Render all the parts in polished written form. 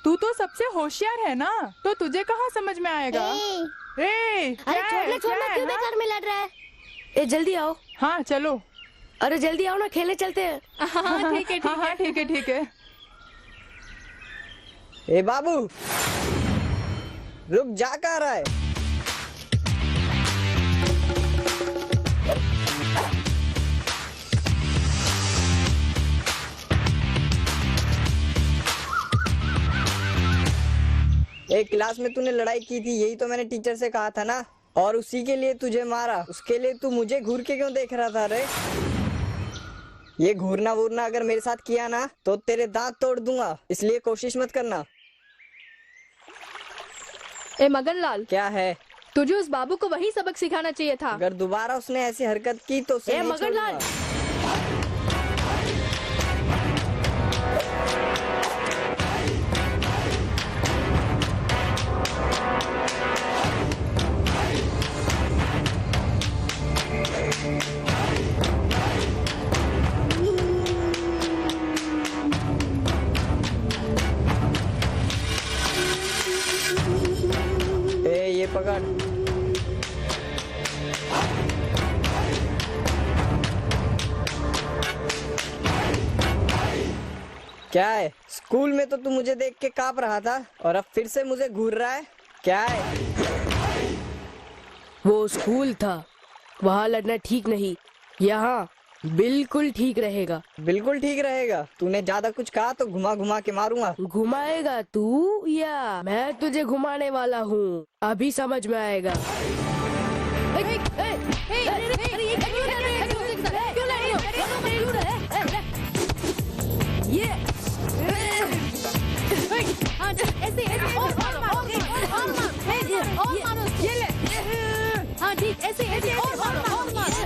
तू तो सबसे होशियार है ना, तो तुझे कहाँ समझ में आएगा। अरे छोड़ना क्यों बेकार में लड़ रहा है। ए जल्दी आओ। हाँ चलो। अरे जल्दी आओ ना, खेलने चलते हैं। हाँ ठीक है ठीक है। ए बाबू रुक, जा कहाँ रहा है। एक क्लास में तूने लड़ाई की थी, यही तो मैंने टीचर से कहा था ना, और उसी के लिए तुझे मारा। उसके लिए तू मुझे घूर के क्यों देख रहा था रे। ये घूरना वूरना अगर मेरे साथ किया ना तो तेरे दांत तोड़ दूंगा, इसलिए कोशिश मत करना। ए मगनलाल, क्या है? तुझे उस बाबू को वही सबक सिखाना चाहिए था। अगर दोबारा उसने ऐसी हरकत की तो उसे नहीं मगनलाल। ये पकड़। क्या है? स्कूल में तो तू मुझे देख के कांप रहा था और अब फिर से मुझे घूर रहा है, क्या है? वो स्कूल था, वहाँ लड़ना ठीक नहीं, यहाँ बिल्कुल ठीक रहेगा। बिल्कुल ठीक रहेगा? तूने ज्यादा कुछ कहा तो घुमा घुमा के मारूंगा। घुमाएगा तू या मैं तुझे घुमाने वाला हूँ, अभी समझ में आएगा। हाँ ठीक, ऐसे ऐसे और मारो और मारो।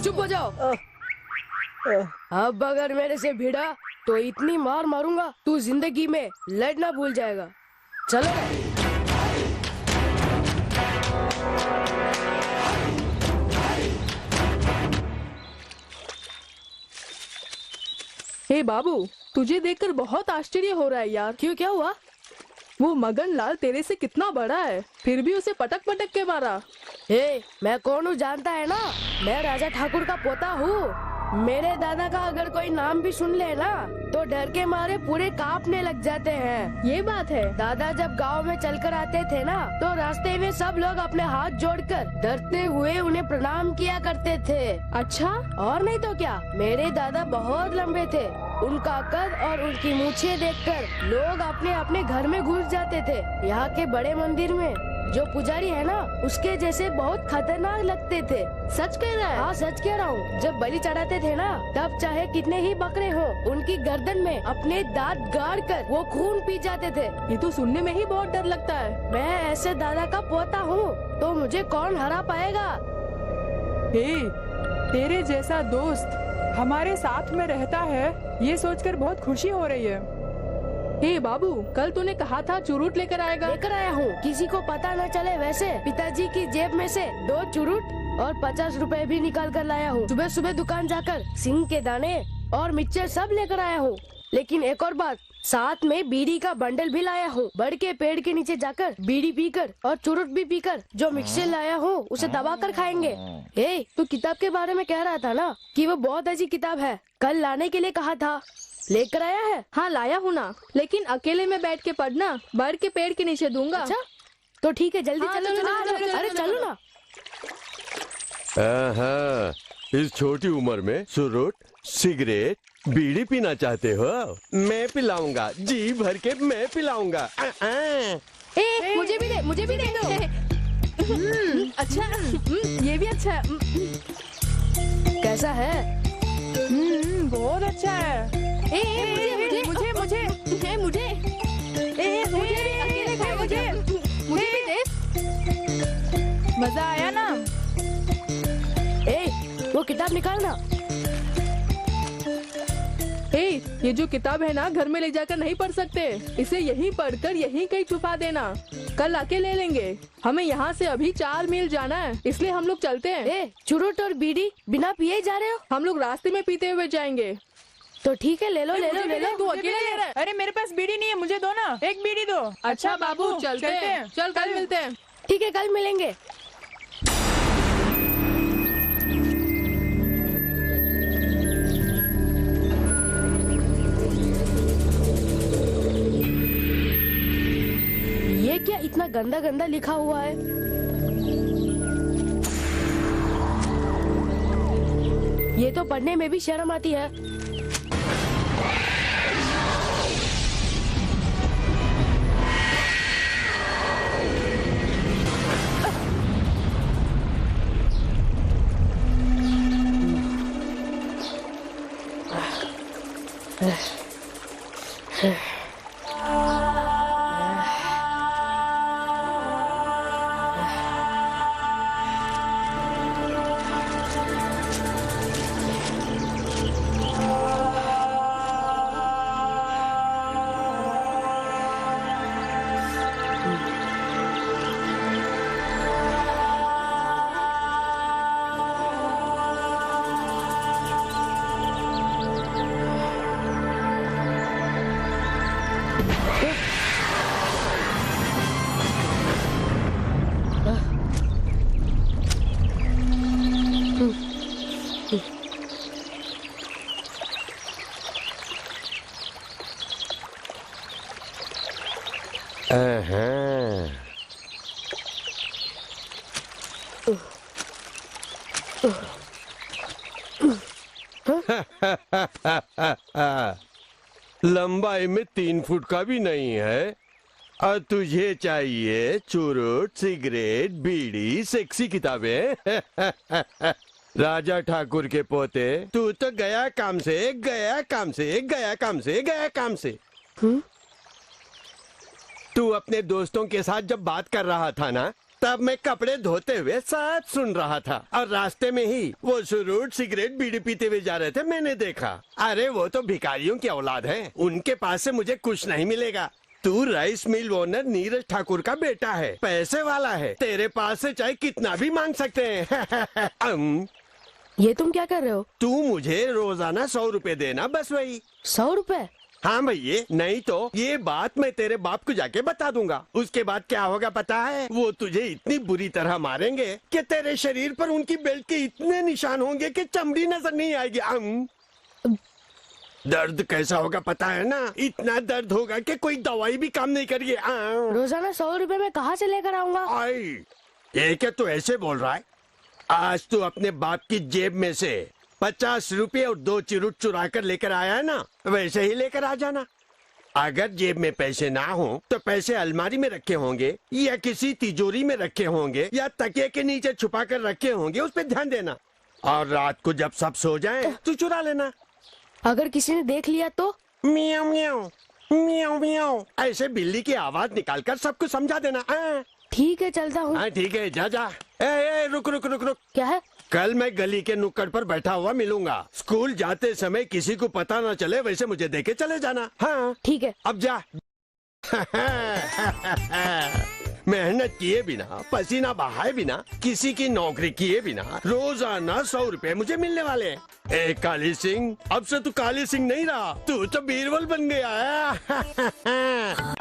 चुप हो जाओ। अब अगर मेरे से भिड़ा तो इतनी मार मारूंगा तू जिंदगी में लड़ना भूल जाएगा। चलो। हे बाबू, तुझे देखकर बहुत आश्चर्य हो रहा है यार। क्यों, क्या हुआ? वो मगनलाल तेरे से कितना बड़ा है, फिर भी उसे पटक पटक के मारा। मैं कौन हूँ जानता है ना? मैं राजा ठाकुर का पोता हूँ। मेरे दादा का अगर कोई नाम भी सुन ले ना तो डर के मारे पूरे कांपने लग जाते हैं। ये बात है। दादा जब गांव में चलकर आते थे ना तो रास्ते में सब लोग अपने हाथ जोड़कर डरते हुए उन्हें प्रणाम किया करते थे। अच्छा? और नहीं तो क्या, मेरे दादा बहुत लंबे थे। उनका कद और उनकी मूछें देखकर लोग अपने अपने घर में घुस जाते थे। यहाँ के बड़े मंदिर में जो पुजारी है ना उसके जैसे बहुत खतरनाक लगते थे। सच कह रहा है? हाँ सच कह रहा हूँ। जब बलि चढ़ाते थे ना तब चाहे कितने ही बकरे हो उनकी गर्दन में अपने दांत गाड़ कर वो खून पी जाते थे। ये तो सुनने में ही बहुत डर लगता है। मैं ऐसे दादा का पोता हूँ तो मुझे कौन हरा पाएगा? तेरे जैसा दोस्त हमारे साथ में रहता है, ये सोचकर बहुत खुशी हो रही है। हे बाबू, कल तूने कहा था चुरुट लेकर आएगा। लेकर आया हूँ, किसी को पता न चले वैसे। पिताजी की जेब में से 2 चुरुट और 50 रुपए भी निकाल कर लाया हूँ। सुबह सुबह दुकान जाकर सिंग के दाने और मिक्सचर सब लेकर आया हूँ। लेकिन एक और बात, साथ में बीड़ी का बंडल भी लाया हूँ। बड़ के पेड़ के नीचे जाकर बीड़ी पीकर और चुरुट भी पीकर जो मिक्सचर लाया हूँ उसे दबा कर खाएंगे। तू किताब के बारे में कह रहा था ना कि वो बहुत अच्छी किताब है, कल लाने के लिए कहा था, लेकर आया है? हाँ लाया हूँ ना, लेकिन अकेले में बैठ के पढ़ना, बड़ के पेड़ के नीचे दूंगा। अच्छा तो ठीक है, जल्दी हाँ, चलो। अरे चलो ना। इस छोटी उम्र में चुरुट, सिगरेट, बीड़ी पीना चाहते हो? मैं पिलाऊंगा, जी भर के मैं पिलाऊंगा। मुझे भी दे दो। अच्छा, ये भी अच्छा है। कैसा है? बहुत अच्छा है। मुझे मुझे मुझे मुझे मुझे मुझे भी अकेले खाए मुझे भी दे। मजा आया ना? वो किताब निकालना। ये जो किताब है ना, घर में ले जाकर नहीं पढ़ सकते। इसे यहीं पढ़कर यहीं कहीं छुपा देना। कल आके ले लेंगे। हमें यहाँ से अभी 4 मील जाना है, इसलिए हम लोग चलते हैं। चुरुट और बीड़ी बिना पिए जा रहे हो? हम लोग रास्ते में पीते हुए जाएंगे। तो ठीक है, ले लो ले लो मुझे ले भी दे, लो। तू अकेले ले रहा है। अरे मेरे पास बीड़ी नहीं है, मुझे दो ना, एक बीड़ी दो। अच्छा बाबू, चलते हैं। चल कल मिलते हैं। ठीक है, कल मिलेंगे। ये क्या इतना गंदा गंदा लिखा हुआ है? ये तो पढ़ने में भी शर्म आती है। लंबाई में 3 फुट का भी नहीं है और तुझे चाहिए चुरुट, सिगरेट, बीड़ी, सेक्सी किताबें। राजा ठाकुर के पोते, तू तो गया काम से, गया काम से, गया काम से, गया काम से। तू अपने दोस्तों के साथ जब बात कर रहा था ना, तब मैं कपड़े धोते हुए साथ सुन रहा था और रास्ते में ही वो चुरुट, सिगरेट, बीड़ी पीते हुए जा रहे थे, मैंने देखा। अरे वो तो भिखारियों की औलाद है, उनके पास से मुझे कुछ नहीं मिलेगा। तू rice mill owner Neeraj Thakur का बेटा है, पैसे वाला है, तेरे पास से चाहे कितना भी मांग सकते हैं। ये तुम क्या कर रहे हो? तू मुझे रोजाना 100 रुपए देना, बस वही। 100 रुपए? हाँ भैया, नहीं तो ये बात मैं तेरे बाप को जाके बता दूंगा। उसके बाद क्या होगा पता है? वो तुझे इतनी बुरी तरह मारेंगे कि तेरे शरीर पर उनकी बेल्ट के इतने निशान होंगे कि चमड़ी नजर नहीं आएगी। दर्द कैसा होगा पता है ना? इतना दर्द होगा कि कोई दवाई भी काम नहीं करेगी। रोजाना 100 रुपए मैं कहाँ से लेकर आऊंगा? आई, ये क्या तू ऐसे बोल रहा है? आज तू अपने बाप की जेब में से 50 रुपए और 2 चिरुट चुरा कर लेकर आया है ना, वैसे ही लेकर आ जाना। अगर जेब में पैसे ना हो तो पैसे अलमारी में रखे होंगे या किसी तिजोरी में रखे होंगे या तकिए के नीचे छुपा कर रखे होंगे, उस पर ध्यान देना। और रात को जब सब सो जाएं, तू चुरा लेना। अगर किसी ने देख लिया तो? मियाऊ मियाऊ मियाऊ मियाऊ ऐसे बिल्ली की आवाज निकालकर सबको समझा देना। ठीक है, चलता हूँ। ठीक है, जा जा। रुक रुक रुक रुक। क्या है? कल मैं गली के नुक्कड़ पर बैठा हुआ मिलूंगा। स्कूल जाते समय किसी को पता ना चले वैसे मुझे देके चले जाना। हाँ ठीक है। अब जा। मेहनत किए बिना, पसीना बहाए बिना, किसी की नौकरी किए बिना रोजाना 100 रुपए मुझे मिलने वाले हैं। ए काली सिंह, अब से तू काली सिंह नहीं रहा, तू तो बीरबल बन गया है।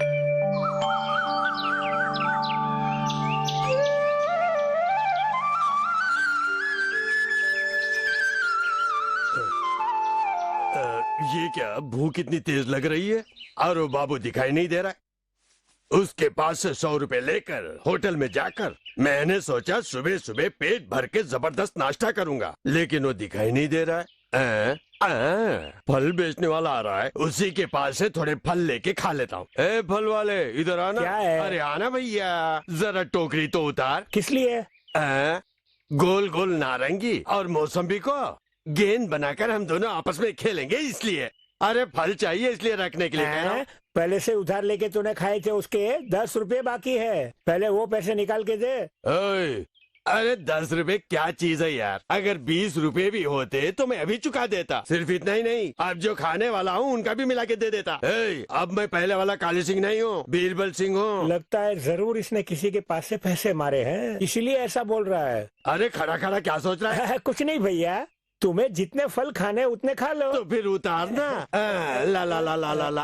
ये क्या भूख इतनी तेज लग रही है? और वो बाबू दिखाई नहीं दे रहा है। उसके पास से 100 रुपए लेकर होटल में जाकर मैंने सोचा सुबह सुबह पेट भर के जबरदस्त नाश्ता करूंगा, लेकिन वो दिखाई नहीं दे रहा है। फल बेचने वाला आ रहा है, उसी के पास से थोड़े फल लेके खा लेता हूँ। ए फल वाले, इधर आना। क्या है? अरे आना भैया, जरा टोकरी तो उतार। किस लिए? गोल गोल नारंगी और मौसम्बी को गेंद बनाकर हम दोनों आपस में खेलेंगे, इसलिए। अरे फल चाहिए इसलिए रखने के लिए कह रहा हूँ। पहले से उधार लेके तूने खाए थे उसके 10 रुपए बाकी है, पहले वो पैसे निकाल के दे। ओए, अरे 10 रुपए क्या चीज है यार, अगर 20 रुपए भी होते तो मैं अभी चुका देता। सिर्फ इतना ही नहीं, अब जो खाने वाला हूँ उनका भी मिला के दे देता। अब मैं पहले वाला काली सिंह नहीं हूँ, बीरबल सिंह हूँ। लगता है जरूर इसने किसी के पास से पैसे मारे हैं, इसलिए ऐसा बोल रहा है। अरे खड़ा खड़ा क्या सोच रहा है? कुछ नहीं भैया, तुम्हें जितने फल खाने उतने खा लो। तो फिर उतारना। ला ला ला ला ला ला।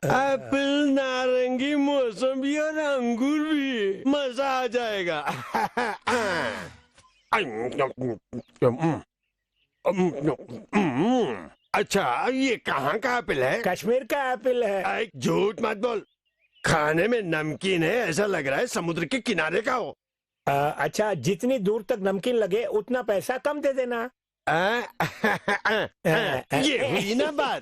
एप्पल, नारंगी, मौसमी और अंगूर भी, मजा आ जाएगा। अच्छा, ये कहाँ का एप्पल है? कश्मीर का एप्पल है। झूठ मत बोल, खाने में नमकीन है, ऐसा लग रहा है समुद्र के किनारे का हो। अच्छा, जितनी दूर तक नमकीन लगे उतना पैसा कम दे देना। ये हुई ना बात।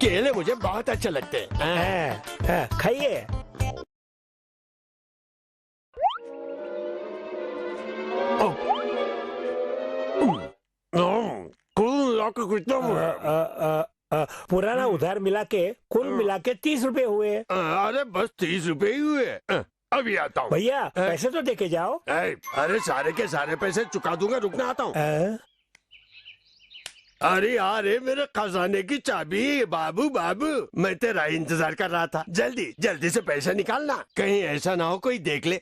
केले मुझे बहुत अच्छे लगते हैं। खाइए। पुराना उधार मिला के कुल मिला के 30 रुपए हुए। अरे बस 30 रुपए ही हुए। अभी आता हूँ भैया, पैसे तो देके जाओ। अरे सारे के सारे पैसे चुका दूंगा, रुकना आता हूँ। अरे यार, मेरे खजाने की चाबी। बाबू बाबू, मैं तेरा इंतजार कर रहा था। जल्दी जल्दी से पैसा निकालना, कहीं ऐसा ना हो कोई देख ले।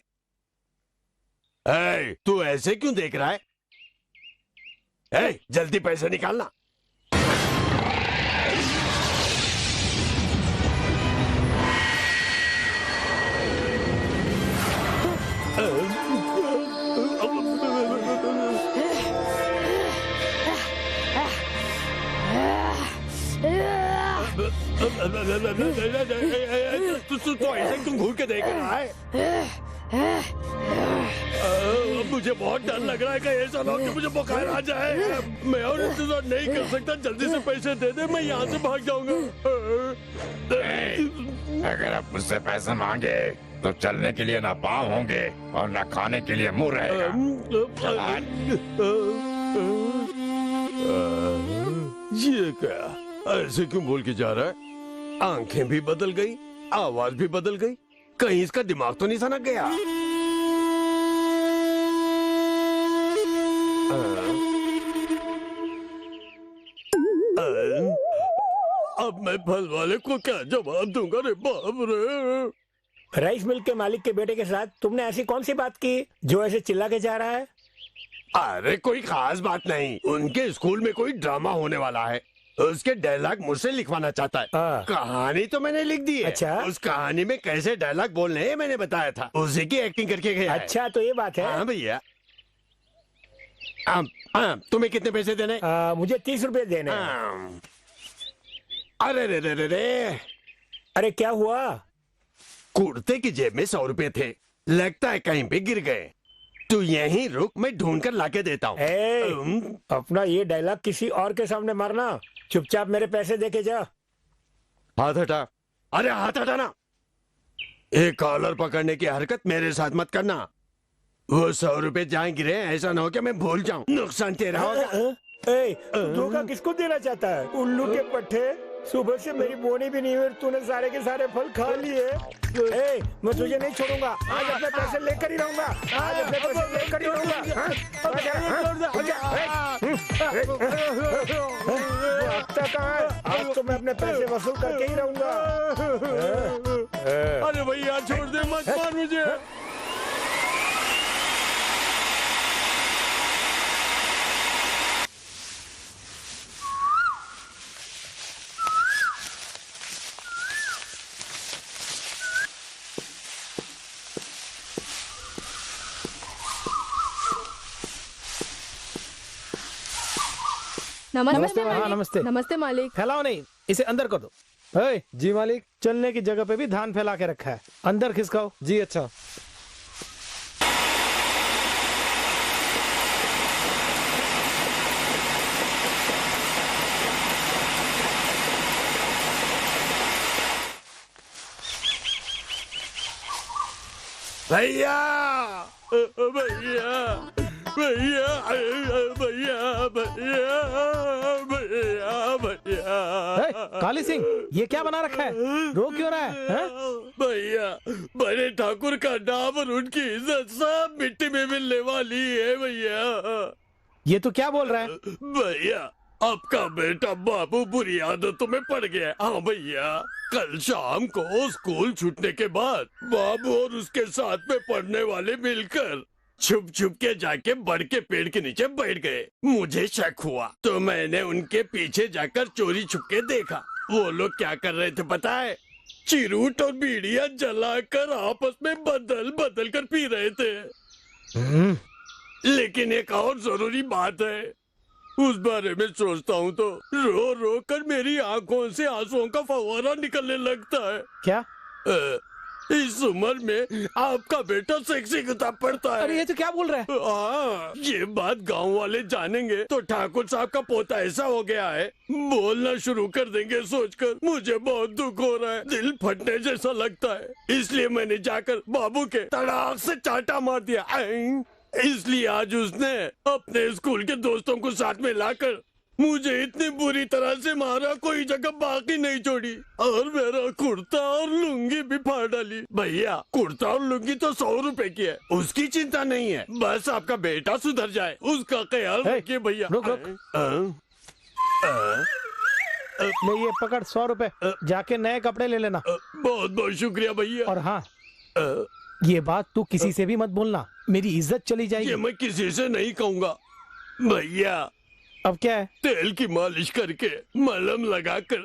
तू ऐसे क्यों देख रहा है? जल्दी पैसा निकालना। तो ऐसे क्यों घूर के देख रहा है? मुझे बहुत डर लग रहा है कि ऐसा ना हो कि मुझे बुखार आ जाए। मैं और इंतजार नहीं कर सकता, जल्दी से पैसे दे दे, मैं यहाँ से भाग जाऊंगा। अगर आप मुझसे पैसे मांगे तो चलने के लिए ना पाँव होंगे और ना खाने के लिए मुंह रहेगा। ये क्या, ऐसे क्यों बोल के जा रहा है? आंखें भी बदल गई, आवाज भी बदल गई, कहीं इसका दिमाग तो नहीं सनक गया? अब मैं फल वाले को क्या जवाब दूंगा रे बाप रे? राइस मिल के मालिक के बेटे के साथ तुमने ऐसी कौन सी बात की जो ऐसे चिल्ला के जा रहा है? अरे कोई खास बात नहीं, उनके स्कूल में कोई ड्रामा होने वाला है, उसके डायलॉग मुझसे लिखवाना चाहता है। कहानी तो मैंने लिख दी है। अच्छा? उस कहानी में कैसे डायलॉग बोलने हैं मैंने बताया था, उसी की एक्टिंग करके गया है। अच्छा, तो ये बात है। हाँ भैया। तुम्हें कितने पैसे देने? मुझे 30 रुपए देने। अरे रे रे रे रे, अरे क्या हुआ? कुर्ते की जेब में 100 रुपए थे, लगता है कहीं पे गिर गए। तू यहीं रुक, मैं ढूंढ कर लाके देता हूँ। अपना ये डायलॉग किसी और के सामने मारना, चुपचाप मेरे पैसे देके जा। हाथ हटा। अरे हाथ हटा ना। एक कॉलर पकड़ने की हरकत मेरे साथ मत करना। वो 100 रुपए जहाँ गिरे, ऐसा ना हो कि मैं भूल जाऊं। नुकसान तेरा होगा। धोखा किसको देना चाहता है? उल्लू के पट्टे, सुबह से मेरी बोनी भी नहीं हुई, तूने सारे के सारे फल खा लिए। मैं तुझे नहीं छोड़ूंगा, आज अपने पैसे लेकर ही रहूंगा, आज अपने पैसे लेकर ही रहूंगा। हफ्ता कहाँ है? आज तो मैं अपने पैसे वसूल करके ही रहूंगा। अरे भैया छोड़ दे, मत मार मुझे। नमस्ते हाँ, मालिक। नमस्ते। नमस्ते मालिक। फैलाओ नहीं, इसे अंदर कर दो। जी मालिक। चलने की जगह पे भी धान फैला के रखा है, अंदर खिसकाओ। जी अच्छा। भैया भैया भैया भैया भैया भैया भैया। काली सिंह, ये क्या बना रखा है? रो क्यों रहा है? भैया, बड़े ठाकुर का नाम और उनकी इज्जत सब मिट्टी में मिलने वाली है भैया। ये तो क्या बोल रहा है? भैया, आपका बेटा बाबू बुरी आदतों में पड़ गया। हाँ भैया, कल शाम को स्कूल छूटने के बाद बाबू और उसके साथ में पढ़ने वाले मिलकर छुप छुप के जाके बड़ के पेड़ के नीचे बैठ गए। मुझे शक हुआ तो मैंने उनके पीछे जाकर चोरी छुप के देखा। वो लोग क्या कर रहे थे पता है? चिरूट और बीड़ियां जलाकर आपस में बदल बदल कर पी रहे थे। लेकिन एक और जरूरी बात है, उस बारे में सोचता हूँ तो रो रो कर मेरी आंखों से आंसुओं का फव्वारा निकलने लगता है। क्या? इस उम्र में आपका बेटा सेक्सी किताब पढ़ता है। अरे ये तो क्या बोल रहा है? हाँ, ये बात गांव वाले जानेंगे तो ठाकुर साहब का पोता ऐसा हो गया है, बोलना शुरू कर देंगे सोचकर मुझे बहुत दुख हो रहा है। दिल फटने जैसा लगता है। इसलिए मैंने जाकर बाबू के तड़ाक से चाटा मार दिया। इसलिए आज उसने अपने स्कूल के दोस्तों को साथ में लाकर मुझे इतनी बुरी तरह से मारा, कोई जगह बाकी नहीं छोड़ी और मेरा कुर्ता और लुंगी भी फाड़ डाली। भैया, कुर्ता और लुंगी तो 100 रुपए की है, उसकी चिंता नहीं है। बस आपका बेटा सुधर जाए, उसका ख्याल रखिए भैया। रुक रुक। ले ये पकड़ 100 रुपए, जाके नए कपड़े ले लेना। बहुत बहुत शुक्रिया भैया। और हाँ, ये बात तू किसी से भी मत बोलना, मेरी इज्जत चली जाएगी। ये मैं किसी से नहीं कहूँगा भैया। अब क्या है? तेल की मालिश करके, मलहम लगाकर,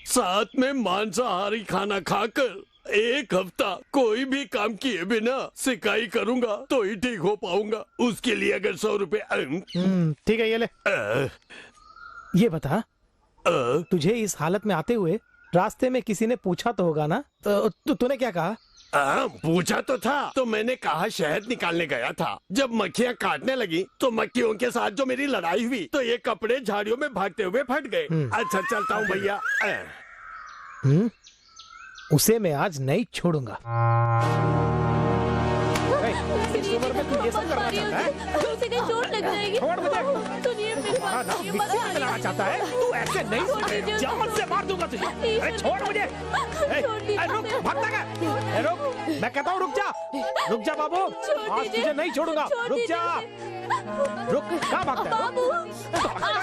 साथ में मांसाहारी खाना खाकर 1 हफ्ता कोई भी काम किए बिना सिकाई करूँगा तो ही ठीक हो पाऊंगा। उसके लिए अगर 100 रुपए। ठीक है, ये ले। ये बता, तुझे इस हालत में आते हुए रास्ते में किसी ने पूछा तो होगा ना? तूने क्या कहा? पूछा तो था, तो मैंने कहा शहद निकालने गया था। जब मक्खियाँ काटने लगी तो मक्खियों के साथ जो मेरी लड़ाई हुई तो ये कपड़े झाड़ियों में भागते हुए फट गए। अच्छा, चलता हूँ भैया। उसे मैं आज नहीं छोड़ूंगा। इस उम्र में तू ये सब करना चाहता है? उसे कहीं चोट लग जाएगी। छोड़ मुझे। सुनिए, मेरी बात सुनिए, मत मिक्सी में मिलाना चाहता है? तू ऐसे नहीं सुने, जान से मार दूंगा तुझे। अरे छोड़ मुझे। रुक, भागता क्या? रुक, मैं कहता हूँ रुक जा बाबू, आज तुझे नहीं छोड़ूंगा। रुक जा, रुक। कहाँ भागता है? बाबू,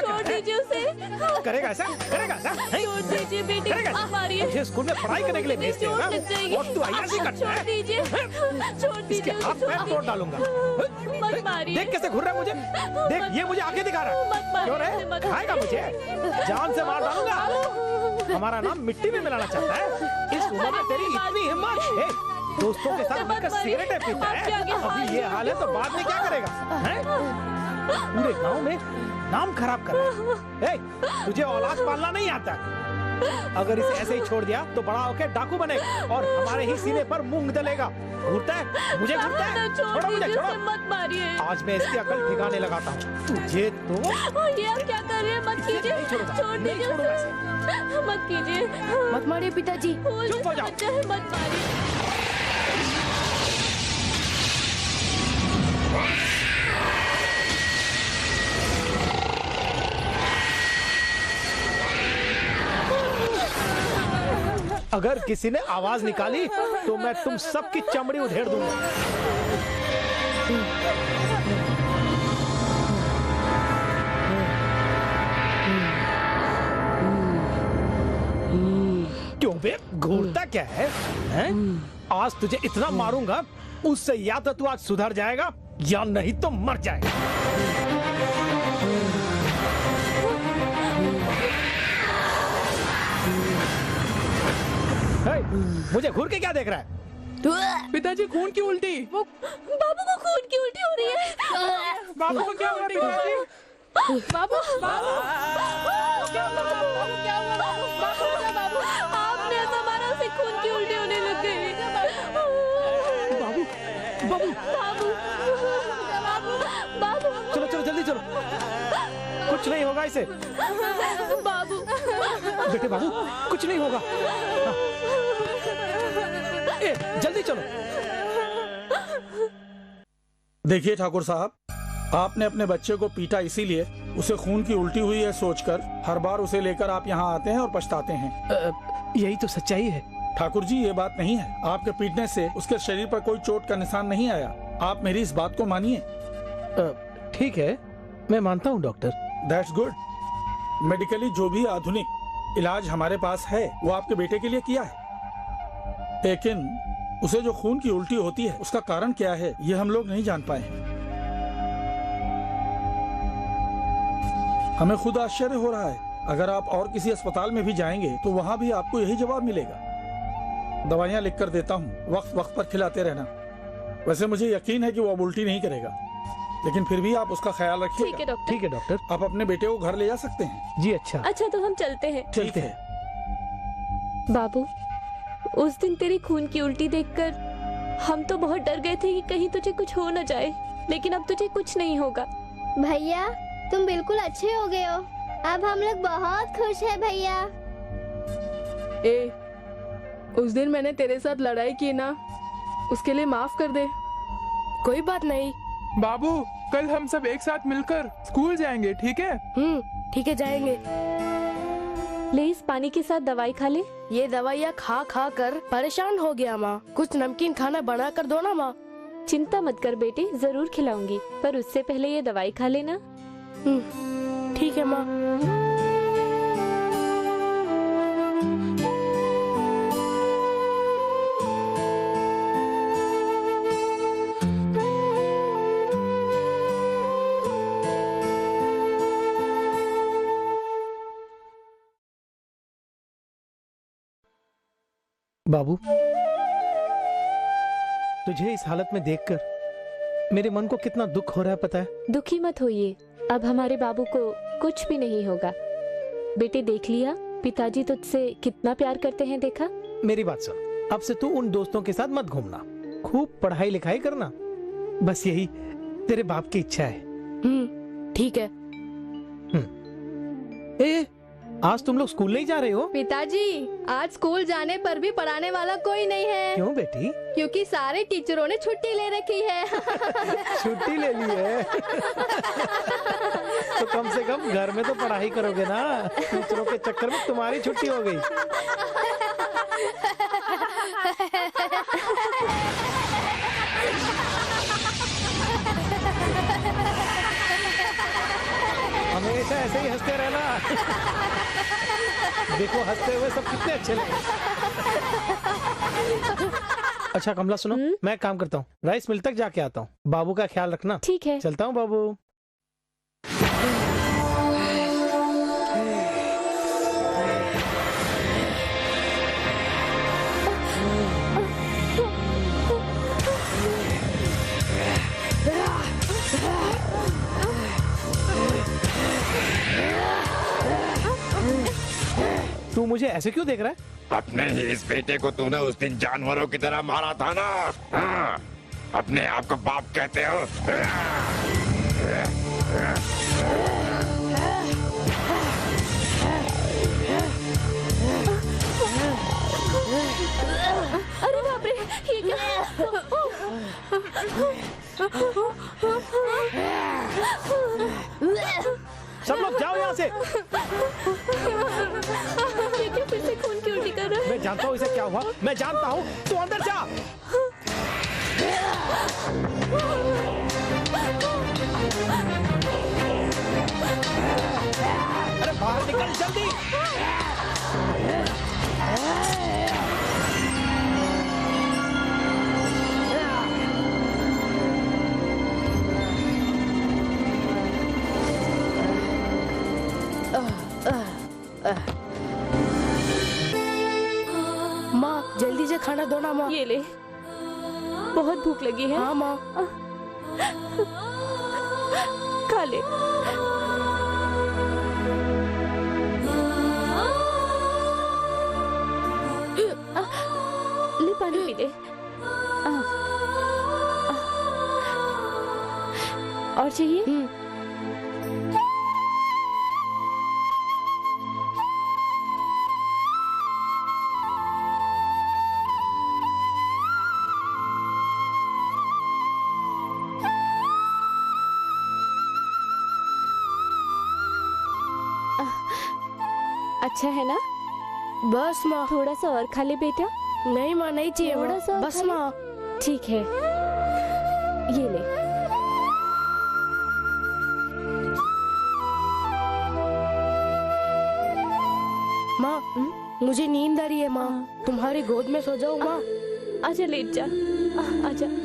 छोड़ दीजिए उसे। करेगा ऐसा? छोड़ दीजिए बेटी, आप मारिए। मुझे स्कूल में पढ़ाई करने के लिए भेजते हैं ना? और तू ऐसे करता है? छोड़ दीजिए, छोड़ दीजिए। इसके हाथ पैर तोड़ डालूंगा। मत मारिए। देख कैसे घूर रहा है मुझे। देख, ये मुझे आगे दिखा रहा है। क्यों रे? खाएगा मुझे? जान से मार डालूंगा। हमारा नाम मिट्टी में मिलाना चाहता है? इस उम्र में तेरी इतनी हिम्मत? दोस्तों के साथ मिलकर सिगरेटें पीता है, अभी ये हाल है तो बाद में क्या करेगा? पूरे गांव में नाम खराब कर रहा है। तुझे औलाद पालना नहीं आता? अगर इसे ऐसे ही छोड़ दिया तो बड़ा होकर डाकू बनेगा और हमारे ही सीने पर मूंग दलेगा। घूरता है मुझे, घूरता है। छोड़ो मुझे, छोड़ो। मत मारिए। आज मैं इसकी अकल ठिकाने लगाता हूँ। तुझे तो ये आप क्या कर रहे हैं? मत कीजिए, छोड़ दीजिए, मत कीजिए, मत मारिए पिताजी। चुप हो जाओ। मत मारिए। अगर किसी ने आवाज निकाली तो मैं तुम सबकी चमड़ी उधेड़ दूंगा। क्यों बे, घूरता क्या है? आज तुझे इतना मारूंगा, उससे या तो तू आज सुधर जाएगा या नहीं तो मर जाएगा। मुझे घूर के क्या देख रहा है? पिताजी, खून की उल्टी। बाबू को खून की उल्टी हो रही है। बाबू को क्या हो रहा है? बाबू, बाबू, बाबू, आपने ऐसा मारा, उसे खून की उल्टी होने लग गई। बाबू, बाबू, बाबू, बाबू, चलो चलो जल्दी चलो, कुछ नहीं होगा इसे। बाबू, बेटे बाबू, कुछ नहीं होगा। जल्दी चलो। देखिए ठाकुर साहब, आपने अपने बच्चे को पीटा इसीलिए उसे खून की उल्टी हुई है सोचकर हर बार उसे लेकर आप यहाँ आते हैं और पछताते हैं। यही तो सच्चाई है। ठाकुर जी, ये बात नहीं है। आपके पीटने से उसके शरीर पर कोई चोट का निशान नहीं आया। आप मेरी इस बात को मानिए। ठीक है, मैं मानता हूँ डॉक्टर। That's good. मेडिकली जो भी आधुनिक इलाज हमारे पास है वो आपके बेटे के लिए किया है, लेकिन उसे जो खून की उल्टी होती है उसका कारण क्या है ये हम लोग नहीं जान पाए हैं। हमें खुद आश्चर्य हो रहा है। अगर आप और किसी अस्पताल में भी जाएंगे तो वहाँ भी आपको यही जवाब मिलेगा। दवाइयाँ लिख कर देता हूँ, वक्त वक्त पर खिलाते रहना। वैसे मुझे यकीन है कि वो अब उल्टी नहीं करेगा, लेकिन फिर भी आप उसका ख्याल रखिएगा। ठीक है डॉक्टर। ठीक है डॉक्टर। आप अपने बेटे को घर ले जा सकते हैं। जी अच्छा। अच्छा तो हम चलते हैं। ठीक है। बाबू, उस दिन तेरी खून की उल्टी देखकर हम तो बहुत डर गए थे कि कहीं तुझे कुछ हो न जाए, लेकिन अब तुझे कुछ नहीं होगा। भैया तुम बिल्कुल अच्छे हो गए हो। अब हम लोग बहुत खुश हैं भैया। ए, उस दिन मैंने तेरे साथ लड़ाई की ना, उसके लिए माफ कर दे। कोई बात नहीं। बाबू, कल हम सब एक साथ मिलकर स्कूल जाएंगे, ठीक है? ठीक है, जाएंगे। ले इस पानी के साथ दवाई खा ले। ये दवाइयाँ खा खा कर परेशान हो गया माँ। कुछ नमकीन खाना बना कर दो ना माँ। चिंता मत कर बेटे, जरूर खिलाऊंगी, पर उससे पहले ये दवाई खा लेना। ठीक है माँ। बाबू, तुझे इस हालत में देखकर मेरे मन को कितना दुख हो रहा है पता है? दुखी मत होइए, अब हमारे बाबू को कुछ भी नहीं होगा। बेटे देख लिया, पिताजी तुझसे कितना प्यार करते हैं, देखा? मेरी बात सुन, अब से तू उन दोस्तों के साथ मत घूमना, खूब पढ़ाई लिखाई करना, बस यही तेरे बाप की इच्छा है। ठीक है। ए, आज तुम लोग स्कूल नहीं जा रहे हो? पिताजी, आज स्कूल जाने पर भी पढ़ाने वाला कोई नहीं है। क्यों बेटी? क्योंकि सारे टीचरों ने छुट्टी ले रखी है। छुट्टी ले ली है? तो कम से कम घर में तो पढ़ाई करोगे ना, टीचरों के चक्कर में तुम्हारी छुट्टी हो गई। हमेशा ऐसे ही हंसते रहना। देखो हंसते हुए सब कितने अच्छे लगे। अच्छा कमला सुनो, मैं एक काम करता हूँ, राइस मिल तक जाके आता हूँ। बाबू का ख्याल रखना। ठीक है। चलता हूँ बाबू। तू मुझे ऐसे क्यों देख रहा है? अपने ही इस बेटे को तूने उस दिन जानवरों की तरह मारा था ना। हाँ, अपने आप को बाप कहते हो? अरे बाप रे, ये क्या? सब लोग जाओ यहाँ से। ये क्या फिर से खून की उल्टी कर रहा है? मैं जानता हूँ इसे क्या हुआ, मैं जानता हूँ। तू अंदर जा। अरे बाहर निकल जल्दी। माँ जल्दी से खाना दो ना माँ। ये ले, बहुत भूख लगी है। हाँ माँ। खा ले। ले पानी पी ले। और चाहिए? अच्छा है ना? बस माँ। थोड़ा सा और खा ले बेटा। नहीं माँ, नहीं चाहिए थोड़ा माँ। सा बस माँ। ठीक है, ये ले। माँ, मुझे नींद आ रही है माँ। तुम्हारी गोद में सो जाऊँ माँ? आजा, लेट जा। आजा।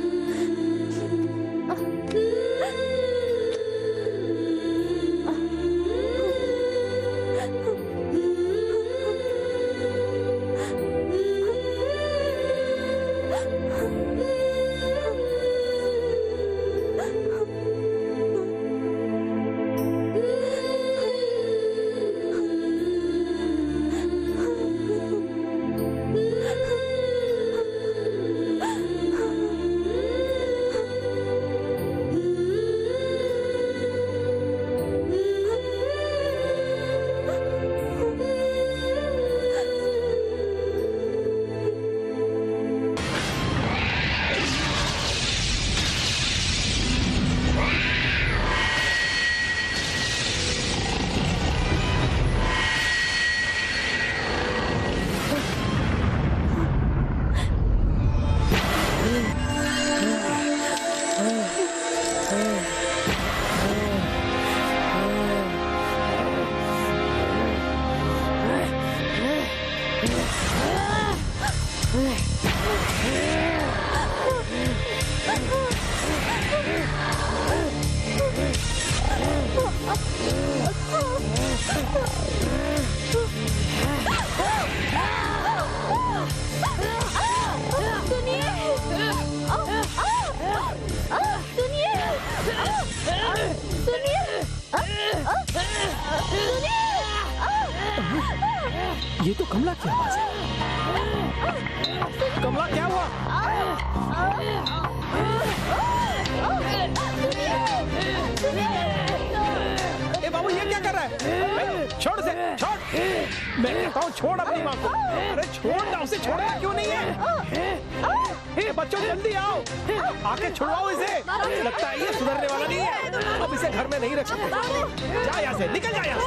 ये तो कमला की आवाज है। कमला, क्या हुआ? ए बाबू, ये क्या कर रहा है? छोड़ से, छोड़। मैं कहता हूँ छोड़ अपनी माँ को। अरे छोड़ ना, उसे छोड़ना क्यों नहीं है? बच्चों जल्दी आओ, आके छुड़वाओ इसे। लगता है ये सुधरने वाला नहीं है। अब इसे घर में नहीं रख सकते। जा यहाँ से, निकल जा यहाँ से।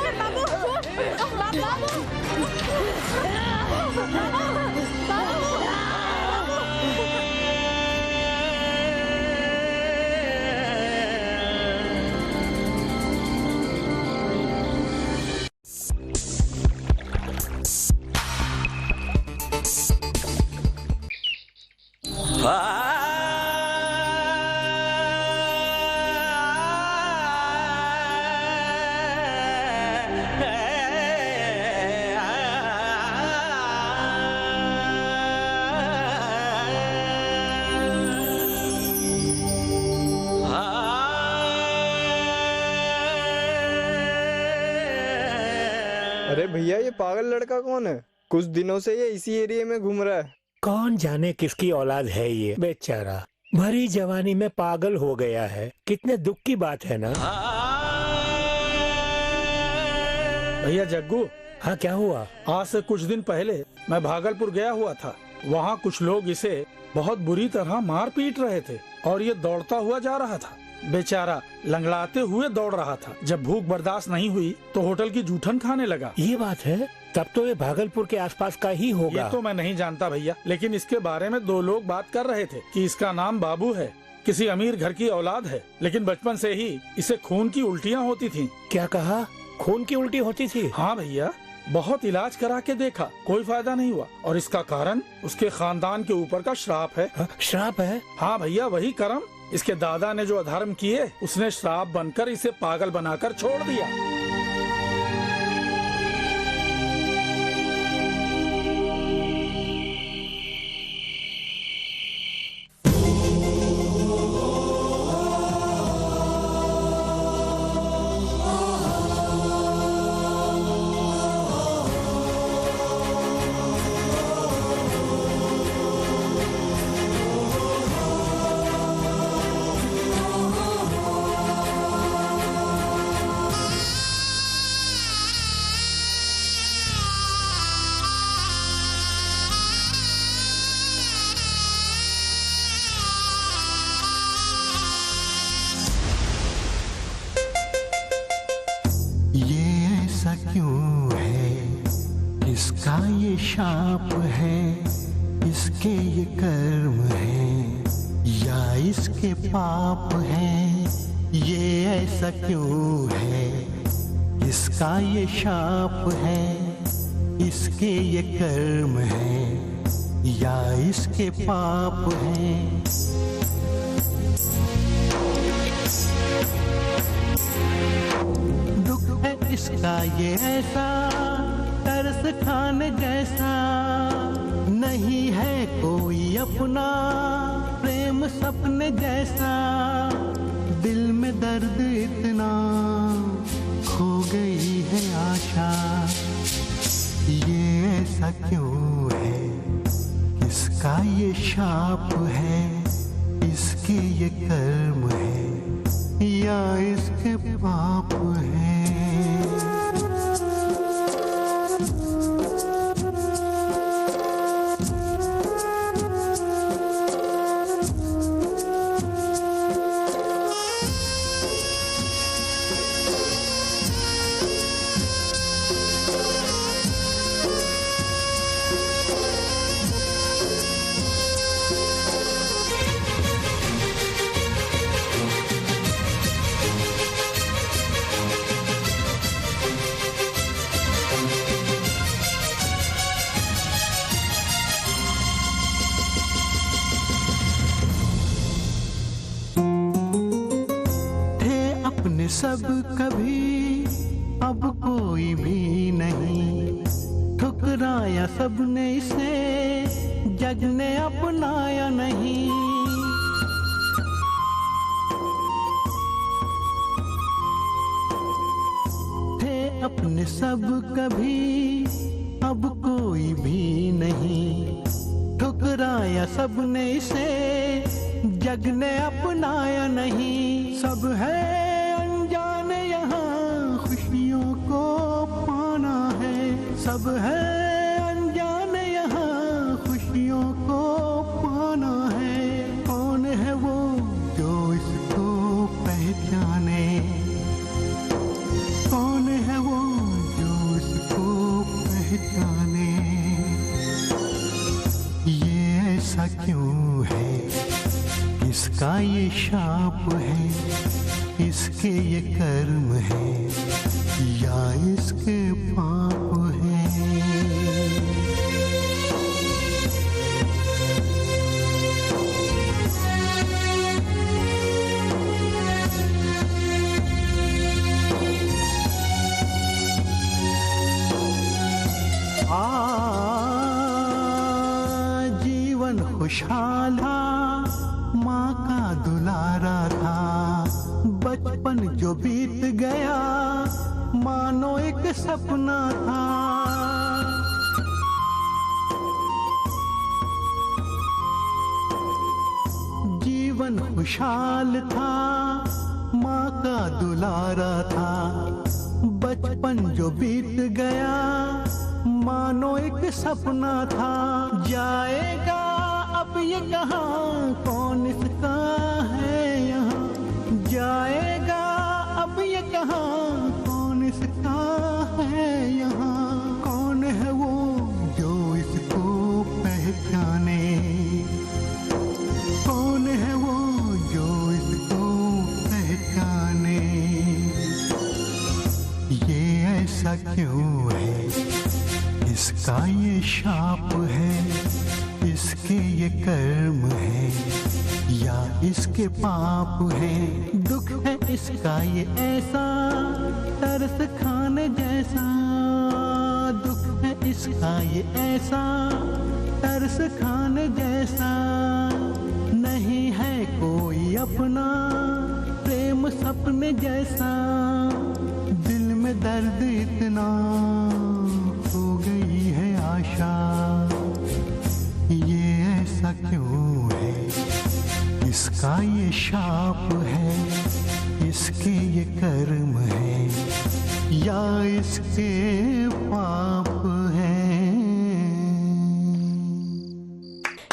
अरे भैया, ये पागल लड़का कौन है? कुछ दिनों से ये इसी एरिया में घूम रहा है। कौन जाने किसकी औलाद है ये बेचारा, भरी जवानी में पागल हो गया है। कितने दुख की बात है ना। भैया जग्गू। हाँ, क्या हुआ? आज से कुछ दिन पहले मैं भागलपुर गया हुआ था। वहाँ कुछ लोग इसे बहुत बुरी तरह मार पीट रहे थे और ये दौड़ता हुआ जा रहा था। बेचारा लंगड़ाते हुए दौड़ रहा था। जब भूख बर्दाश्त नहीं हुई तो होटल की जूठन खाने लगा। ये बात है? तब तो ये भागलपुर के आसपास का ही होगा। ये तो मैं नहीं जानता भैया, लेकिन इसके बारे में दो लोग बात कर रहे थे कि इसका नाम बाबू है, किसी अमीर घर की औलाद है, लेकिन बचपन से ही इसे खून की उल्टियाँ होती थी। क्या कहा? खून की उल्टी होती थी? हाँ भैया, बहुत इलाज करा के देखा, कोई फायदा नहीं हुआ। और इसका कारण उसके खानदान के ऊपर का श्राप है। श्राप है? हाँ भैया, वही कर्म। इसके दादा ने जो अधर्म किए, उसने श्राप बनकर इसे पागल बनाकर छोड़ दिया। इसका ये शाप है, इसके ये कर्म है, या इसके पाप है, ये ऐसा क्यों है? इसका ये शाप है, इसके ये कर्म है, या इसके पाप है। दुख है इसका ये ऐसा, तरस खाने जैसा, नहीं है कोई अपना प्रेम सपने जैसा। दिल में दर्द इतना, खो गई है आशा, ये ऐसा क्यों है? इसका ये शाप है, इसके ये कर्म है, या इसके पाप है। सब कभी अब कोई भी नहीं, ठुकराया सबने इसे, जग ने अपनाया नहीं। थे अपने सब कभी अब कोई भी नहीं, ठुकराया सबने इसे, जग ने अपनाया नहीं। सब है खुशियों को पाना है, सब है अनजान यहाँ खुशियों को पाना है। कौन है वो जो इसको पहचाने, कौन है वो जो इसको पहचाने? ये ऐसा क्यों है? इसका ये शाप है, इसके ये कर्म है, या इसके पाप है। जीवन खुशहाल था, माँ का दुलारा था, बचपन जो बीत गया मानो एक सपना था। जीवन खुशहाल था, माँ का दुलारा था, बचपन जो बीत गया मानो एक सपना था। जाएगा अब ये कहाँ, कौन इसका है यहाँ? जाएगा अब ये कहाँ, कौन इसका है यहाँ? कौन है वो जो इसको पहचाने, कौन है वो जो इसको पहचाने? ये ऐसा क्यों है? इसका ये शाप है, इसके ये कर्म है, या इसके पाप है। दुख है इसका ये ऐसा, तरस खाने जैसा, दुख है इसका ये ऐसा, तरस खाने जैसा। नहीं है कोई अपना प्रेम सपने जैसा, दिल में दर्द इतना, हो गई है आशा। ये ऐसा क्यों है? इसका ये शाप है, इसके ये कर्म है, या इसके पाप है।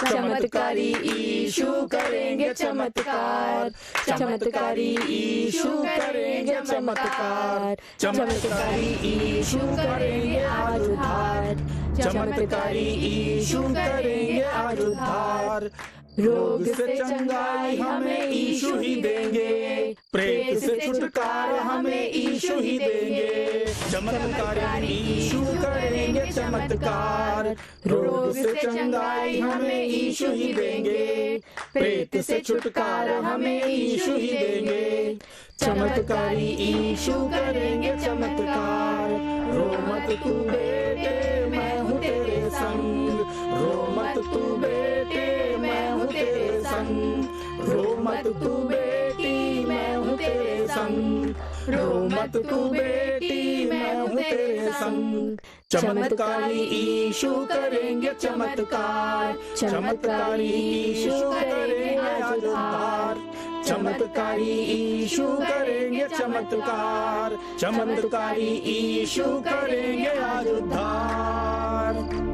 चमत्कारी ईशु करेंगे चमत्कार, चमत्कारी ईशु करेंगे चमत्कार, चमत्कारी ईशु करेंगे आज उद्धार। चमत्कारी यीशु करेंगे आज उद्धार। रोग से चंगाई हमें यीशु ही देंगे, प्रेत से छुटकारा हमें यीशु ही देंगे। चमत्कारी यीशु करेंगे चमत्कार, रोग से चंगाई हमें यीशु ही देंगे, प्रेत से छुटकारा हमें यीशु ही देंगे। चमत्कारी यीशु करेंगे चमत्कार। रो मत तू बेटे मैं हूँ तेरे संग, रो मत तू बेटे मैं हूँ तेरे संग, रो मत तू बेटी मैं हूँ तेरे संग, रो मत तू बेटी मैं हूँ तेरे संग। चमत्कारी यीशु करेंगे चमत्कार, चमत्कारी यीशु करेंगे आज उद्धार। चमत्कारी यीशु करेंगे चमत्कार, चमत्कारी यीशु करेंगे आज उद्धार।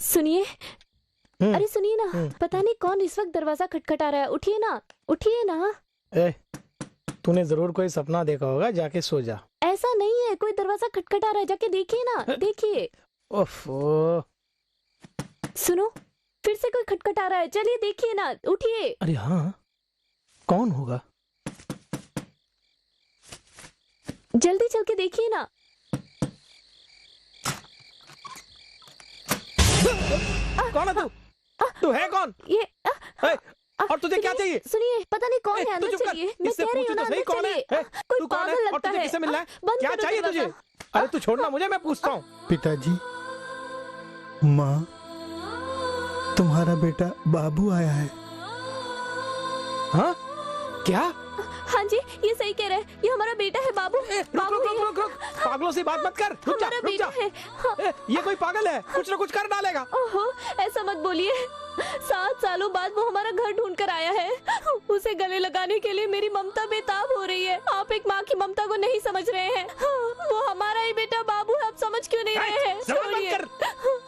सुनिए, अरे सुनिए ना, पता नहीं कौन इस वक्त दरवाजा खटखटा रहा है। उठिए ना, उठिए ना। तूने जरूर कोई सपना देखा होगा, जाके सो जा। ऐसा नहीं है, कोई दरवाजा खटखटा रहा है, जाके देखिए ना, देखिए। ओफो। सुनो, फिर से कोई खटखटा रहा है, चलिए देखिए ना, उठिए। अरे हाँ, कौन होगा? जल्दी चल के देखिए ना। कौन है तू? तू है कौन? ये और तुझे क्या चाहिए? सुनिए, पता नहीं कौन है, अंदर चलिए। मैं कह रही हूँ ना, अंदर चलिए। कोई पागल लगता है। किससे मिलना है? क्या चाहिए तुझे? अरे तू छोड़ना मुझे, मैं पूछता हूँ। पिताजी, माँ, तुम्हारा बेटा बाबू आया है। हाँ? क्या? हाँ जी, ये सही कह रहे हैं, ये हमारा बेटा है बाबू। रुक रुक रुक रुक रुक। पागलों से बात मत कर। रुक जा, रुक जा। ये कोई पागल है, कुछ न कुछ कर डालेगा। ओहो, ऐसा मत बोलिए। 7 सालों बाद वो हमारा घर ढूंढ कर आया है। उसे गले लगाने के लिए मेरी ममता बेताब हो रही है। आप एक माँ की ममता को नहीं समझ रहे हैं। वो हमारा ही बेटा बाबू है, आप समझ क्यों नहीं रहे हैं? छोड़िए।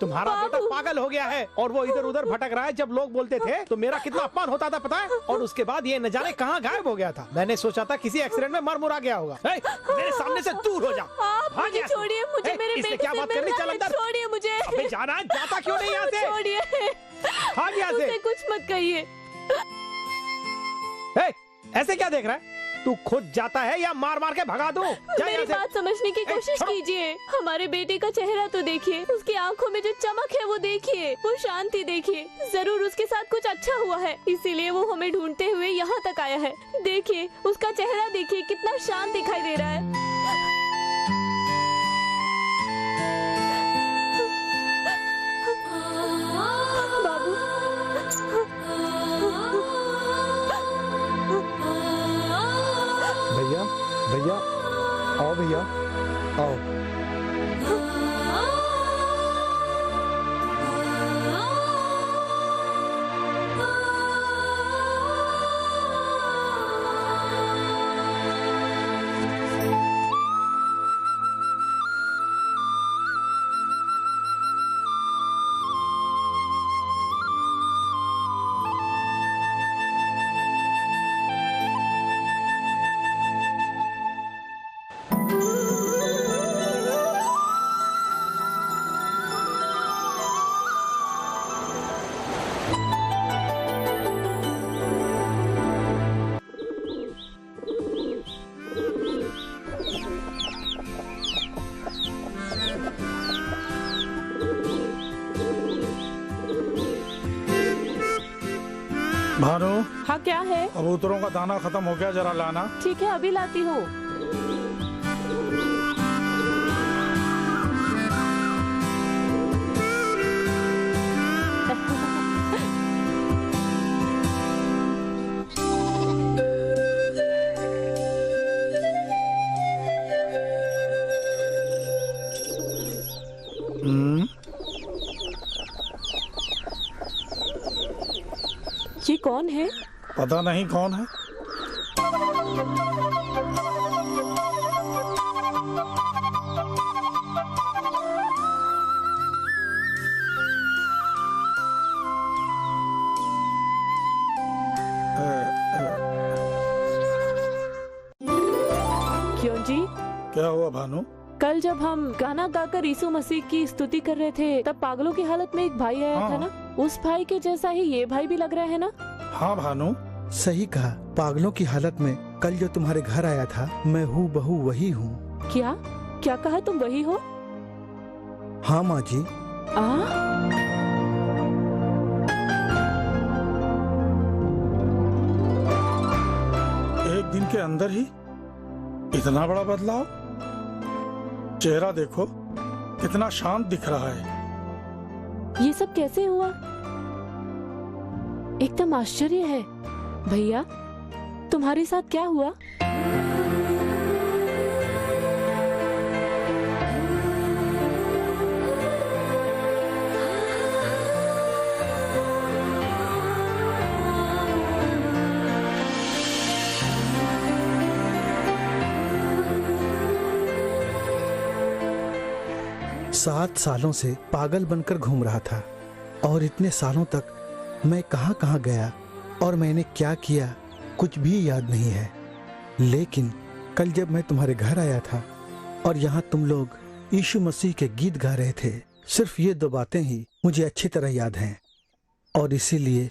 तुम्हारा बेटा पागल हो गया है और वो इधर उधर भटक रहा है। जब लोग बोलते थे तो मेरा कितना अपमान होता था पता है? और उसके बाद ये न जाने कहाँ गायब हो गया था। मैंने सोचा था किसी एक्सीडेंट में मर मुरा गया होगा। मेरे सामने से दूर हो जा। आप मुझे छोड़िए, मुझे मेरे बेटे से क्या बात करनी? चल अंदर। छोड़िए मुझे। अबे जाना है, जाता क्यों नहीं यहाँ से? छोड़िए, भाग यहाँ से। उसे कुछ मत कहिए। ऐसे क्या देख रहा है? तू खुद जाता है या मार मार के भगा दूं? मेरी बात समझने की कोशिश कीजिए। हमारे बेटे का चेहरा तो देखिए, उसकी आंखों में जो चमक है वो देखिए, वो शांति देखिए। जरूर उसके साथ कुछ अच्छा हुआ है, इसीलिए वो हमें ढूंढते हुए यहाँ तक आया है। देखिए उसका चेहरा देखिए, कितना शांत दिखाई दे रहा है। भैया, भैया, आओ भैया, आओ। भानु। हाँ क्या है? कबूतरों का दाना खत्म हो गया, जरा लाना। ठीक है, अभी लाती हूँ। ये कौन है? पता नहीं कौन है। क्यों जी? क्या हुआ भानु? कल जब हम गाना गाकर यीशु मसीह की स्तुति कर रहे थे तब पागलों की हालत में एक भाई आया था ना? उस भाई के जैसा ही ये भाई भी लग रहा है ना? हाँ भानु, सही कहा। पागलों की हालत में कल जो तुम्हारे घर आया था, मैं हूबहू वही हूँ। क्या क्या कहा? तुम वही हो? हाँ माँ जी। एक दिन के अंदर ही इतना बड़ा बदलाव? चेहरा देखो, कितना शांत दिख रहा है। ये सब कैसे हुआ? एकदम आश्चर्य है। भैया, तुम्हारे साथ क्या हुआ? सात सालों से पागल बनकर घूम रहा था और इतने सालों तक मैं कहां कहां गया और मैंने क्या किया कुछ भी याद नहीं है। लेकिन कल जब मैं तुम्हारे घर आया था और यहाँ तुम लोग यीशु मसीह के गीत गा रहे थे, सिर्फ ये 2 बातें ही मुझे अच्छी तरह याद हैं और इसीलिए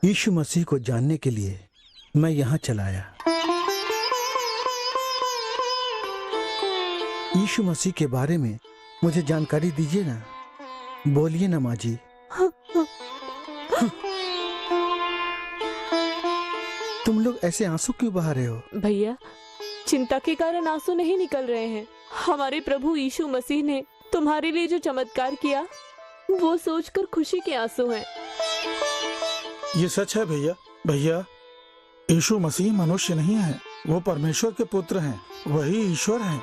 यीशु मसीह को जानने के लिए मैं यहाँ चला आया। यीशु मसीह के बारे में मुझे जानकारी दीजिए ना, बोलिए ना माँ जी। तुम लोग ऐसे आंसू क्यों बहा रहे हो? भैया, चिंता के कारण आंसू नहीं निकल रहे हैं। हमारे प्रभु यीशु मसीह ने तुम्हारे लिए जो चमत्कार किया वो सोचकर खुशी के आंसू हैं। ये सच है भैया। भैया, यीशु मसीह मनुष्य नहीं है, वो परमेश्वर के पुत्र हैं, वही ईश्वर हैं।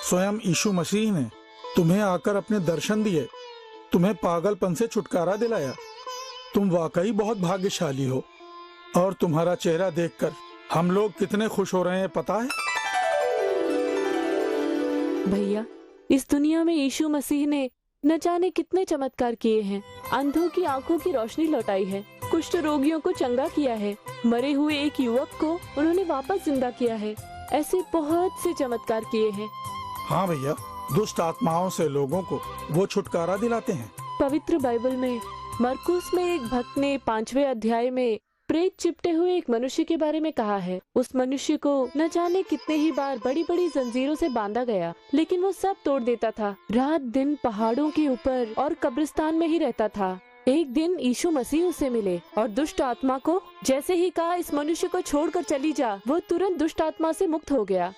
स्वयं यीशु मसीह ने तुम्हें आकर अपने दर्शन दिए, तुम्हें पागलपन से छुटकारा दिलाया। तुम वाकई बहुत भाग्यशाली हो और तुम्हारा चेहरा देखकर हम लोग कितने खुश हो रहे हैं पता है? भैया, इस दुनिया में यीशु मसीह ने न जाने कितने चमत्कार किए हैं। अंधों की आंखों की रोशनी लौटाई है, कुष्ठ रोगियों को चंगा किया है, मरे हुए एक युवक को उन्होंने वापस जिंदा किया है। ऐसे बहुत से चमत्कार किए हैं। हाँ भैया, दुष्ट आत्माओं से लोगों को वो छुटकारा दिलाते हैं। पवित्र बाइबल में मरकुस में एक भक्त ने 5वें अध्याय में प्रेत चिपटे हुए एक मनुष्य के बारे में कहा है। उस मनुष्य को न जाने कितने ही बार बड़ी बड़ी जंजीरों से बांधा गया, लेकिन वो सब तोड़ देता था। रात दिन पहाड़ों के ऊपर और कब्रिस्तान में ही रहता था। एक दिन यीशु मसीह उसे मिले और दुष्ट आत्मा को जैसे ही कहा इस मनुष्य को छोड़कर चली जा, वो तुरंत दुष्ट आत्मा से मुक्त हो गया।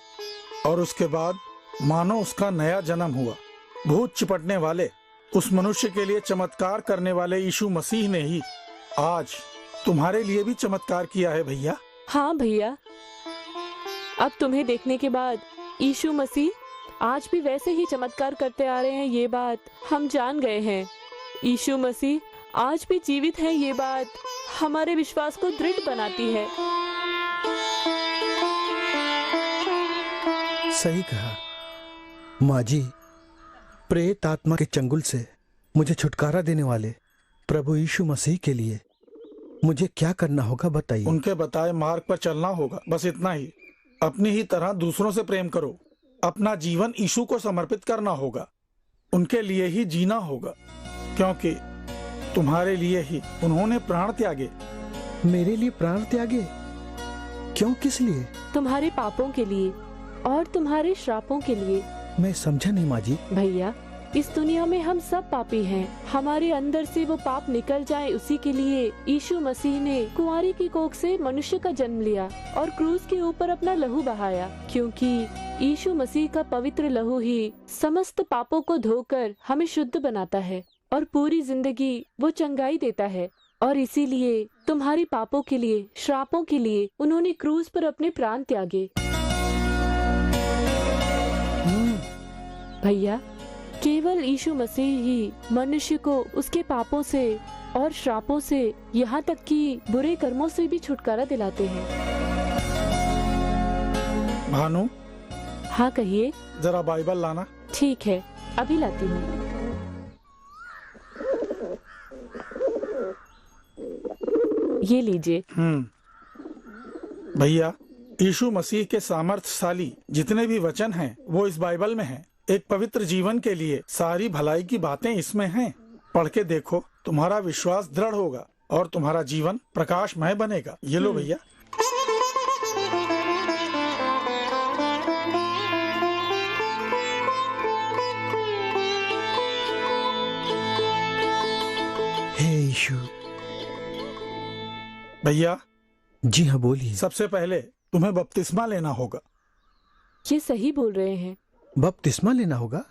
और उसके बाद मानो उसका नया जन्म हुआ। भूत चिपटने वाले उस मनुष्य के लिए चमत्कार करने वाले यीशु मसीह ने ही आज तुम्हारे लिए भी चमत्कार किया है भैया। हाँ भैया, अब तुम्हें देखने के बाद यीशु मसीह आज भी वैसे ही चमत्कार करते आ रहे हैं, ये बात हम जान गए हैं। यीशु मसीह आज भी जीवित है, ये बात हमारे विश्वास को दृढ़ बनाती है। सही कहा माँ जी। प्रेत आत्मा के चंगुल से मुझे छुटकारा देने वाले प्रभु यीशु मसीह के लिए मुझे क्या करना होगा बताइए। उनके बताए मार्ग पर चलना होगा, बस इतना ही। अपनी ही तरह दूसरों से प्रेम करो। अपना जीवन यीशु को समर्पित करना होगा। उनके लिए ही जीना होगा, क्योंकि तुम्हारे लिए ही उन्होंने प्राण त्यागे। मेरे लिए प्राण त्यागे? क्यों, किस लिए? तुम्हारे पापों के लिए और तुम्हारे श्रापों के लिए। मैं समझा नहीं माँ जी। भैया, इस दुनिया में हम सब पापी हैं। हमारे अंदर से वो पाप निकल जाए, उसी के लिए यीशु मसीह ने कुंवारी की कोख से मनुष्य का जन्म लिया और क्रूस के ऊपर अपना लहू बहाया, क्योंकि यीशु मसीह का पवित्र लहू ही समस्त पापों को धोकर हमें शुद्ध बनाता है और पूरी जिंदगी वो चंगाई देता है। और इसीलिए तुम्हारी पापों के लिए, श्रापों के लिए उन्होंने क्रूस पर अपने प्राण त्यागे। भैया, केवल यीशु मसीह ही मनुष्य को उसके पापों से और श्रापों से, यहाँ तक कि बुरे कर्मों से भी छुटकारा दिलाते हैं। भानु। हाँ कहिए। जरा बाइबल लाना। ठीक है, अभी लाती हूँ। ये लीजिए। भैया, यीशु मसीह के सामर्थ्यशाली जितने भी वचन हैं वो इस बाइबल में हैं। एक पवित्र जीवन के लिए सारी भलाई की बातें इसमें हैं। पढ़ के देखो, तुम्हारा विश्वास दृढ़ होगा और तुम्हारा जीवन प्रकाशमय बनेगा। ये लो भैया। हे यीशु। भैया। जी हाँ, बोलिए। सबसे पहले तुम्हें बपतिस्मा लेना होगा। ये सही बोल रहे हैं। बपतिस्मा लेना होगा?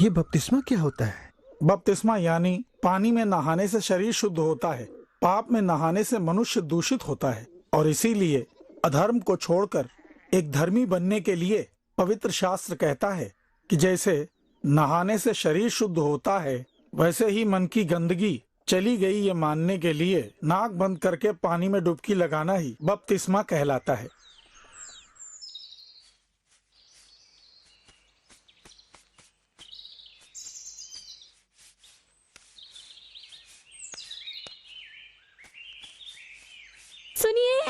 ये बपतिस्मा क्या होता है? बपतिस्मा यानी पानी में नहाने से शरीर शुद्ध होता है। पाप में नहाने से मनुष्य दूषित होता है और इसीलिए अधर्म को छोड़कर एक धर्मी बनने के लिए पवित्र शास्त्र कहता है कि जैसे नहाने से शरीर शुद्ध होता है, वैसे ही मन की गंदगी चली गई ये मानने के लिए नाक बंद करके पानी में डुबकी लगाना ही बपतिस्मा कहलाता है। सुनिए,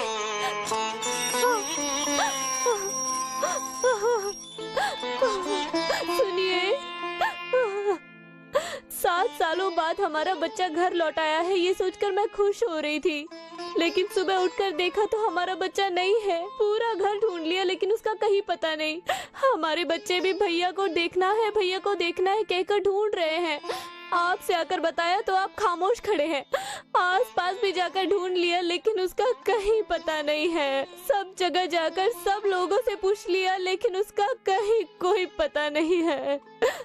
सुनिए, 7 सालों बाद हमारा बच्चा घर लौट आया है, ये सोचकर मैं खुश हो रही थी। लेकिन सुबह उठकर देखा तो हमारा बच्चा नहीं है। पूरा घर ढूंढ लिया लेकिन उसका कहीं पता नहीं। हमारे बच्चे भी भैया को देखना है, भैया को देखना है कहकर ढूंढ रहे हैं। आपसे आकर बताया तो आप खामोश खड़े हैं। आसपास भी जाकर ढूंढ लिया लेकिन उसका कहीं पता नहीं है। सब जगह जाकर सब लोगों से पूछ लिया लेकिन उसका कहीं कोई पता नहीं है।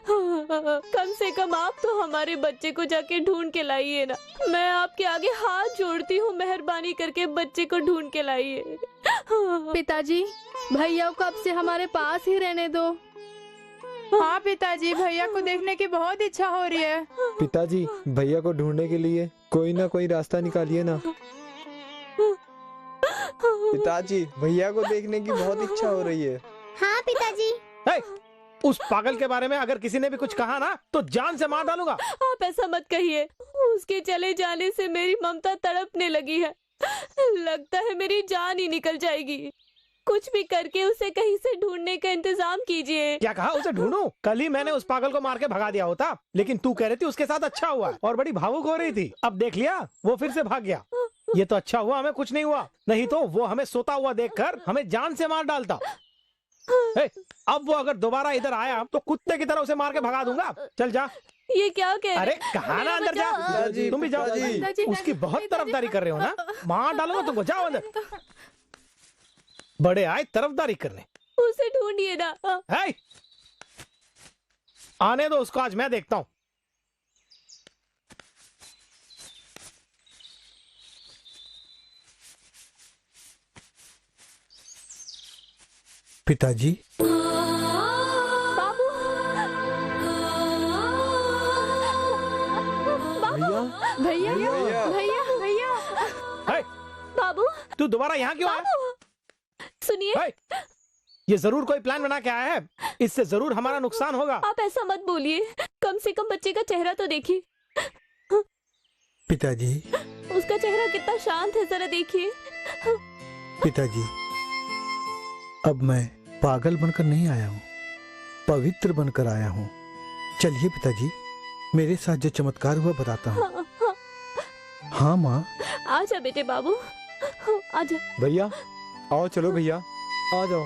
कम से कम आप तो हमारे बच्चे को जाके ढूंढ के लाइए ना। मैं आपके आगे हाथ जोड़ती हूँ, मेहरबानी करके बच्चे को ढूंढ के लाइए। पिताजी, भैया को अब से हमारे पास ही रहने दो। हाँ पिताजी, भैया को देखने की बहुत इच्छा हो रही है। पिताजी, भैया को ढूंढने के लिए कोई ना कोई रास्ता निकालिए ना। पिताजी, भैया को देखने की बहुत इच्छा हो रही है। हाँ पिताजी। उस पागल के बारे में अगर किसी ने भी कुछ कहा ना तो जान से मार डालूंगा। आप ऐसा मत कहिए। उसके चले जाने से मेरी ममता तड़पने लगी है। लगता है मेरी जान ही निकल जाएगी। कुछ भी करके उसे कहीं से ढूंढने का इंतजाम कीजिए। क्या कहा? उसे ढूंढूं? कल ही मैंने उस पागल को मार के भगा दिया होता, लेकिन तू कह रही थी उसके साथ अच्छा हुआ और बड़ी भावुक हो रही थी। अब देख लिया, वो फिर से भाग गया। ये तो अच्छा हुआ हमें कुछ नहीं हुआ, नहीं तो वो हमें सोता हुआ देखकर हमें जान से मार डालता। अब वो अगर दोबारा इधर आया तो कुत्ते की तरह उसे मार के भगा दूंगा। चल जा। ये क्या कह रहे? अरे कहा ना अंदर जा। तुम भी जाओ। उसकी बहुत तरफदारी कर रहे हो ना, मार डालूंगा तुमको। जाओ अंदर। बड़े आए तरफदारी करने। उसे ढूंढिए ना। आने दो उसको, आज मैं देखता हूँ। पिताजी। बाबू। भैया भैया भैया भैया। बाबू, तू दोबारा यहाँ क्यों आया? सुनिए, ये जरूर कोई प्लान बना के आया है। इससे जरूर हमारा नुकसान होगा। आप ऐसा मत बोलिए। कम से कम बच्चे का चेहरा तो देखिए। पिताजी। उसका चेहरा कितना शांत है, जरा देखिए। पिताजी, अब मैं पागल बनकर नहीं आया हूँ, पवित्र बनकर आया हूँ। चलिए पिताजी, मेरे साथ जो चमत्कार हुआ बताता हूँ। हाँ माँ। आजा बेटे बाबू, आजा। भैया आओ, चलो भैया आ जाओ।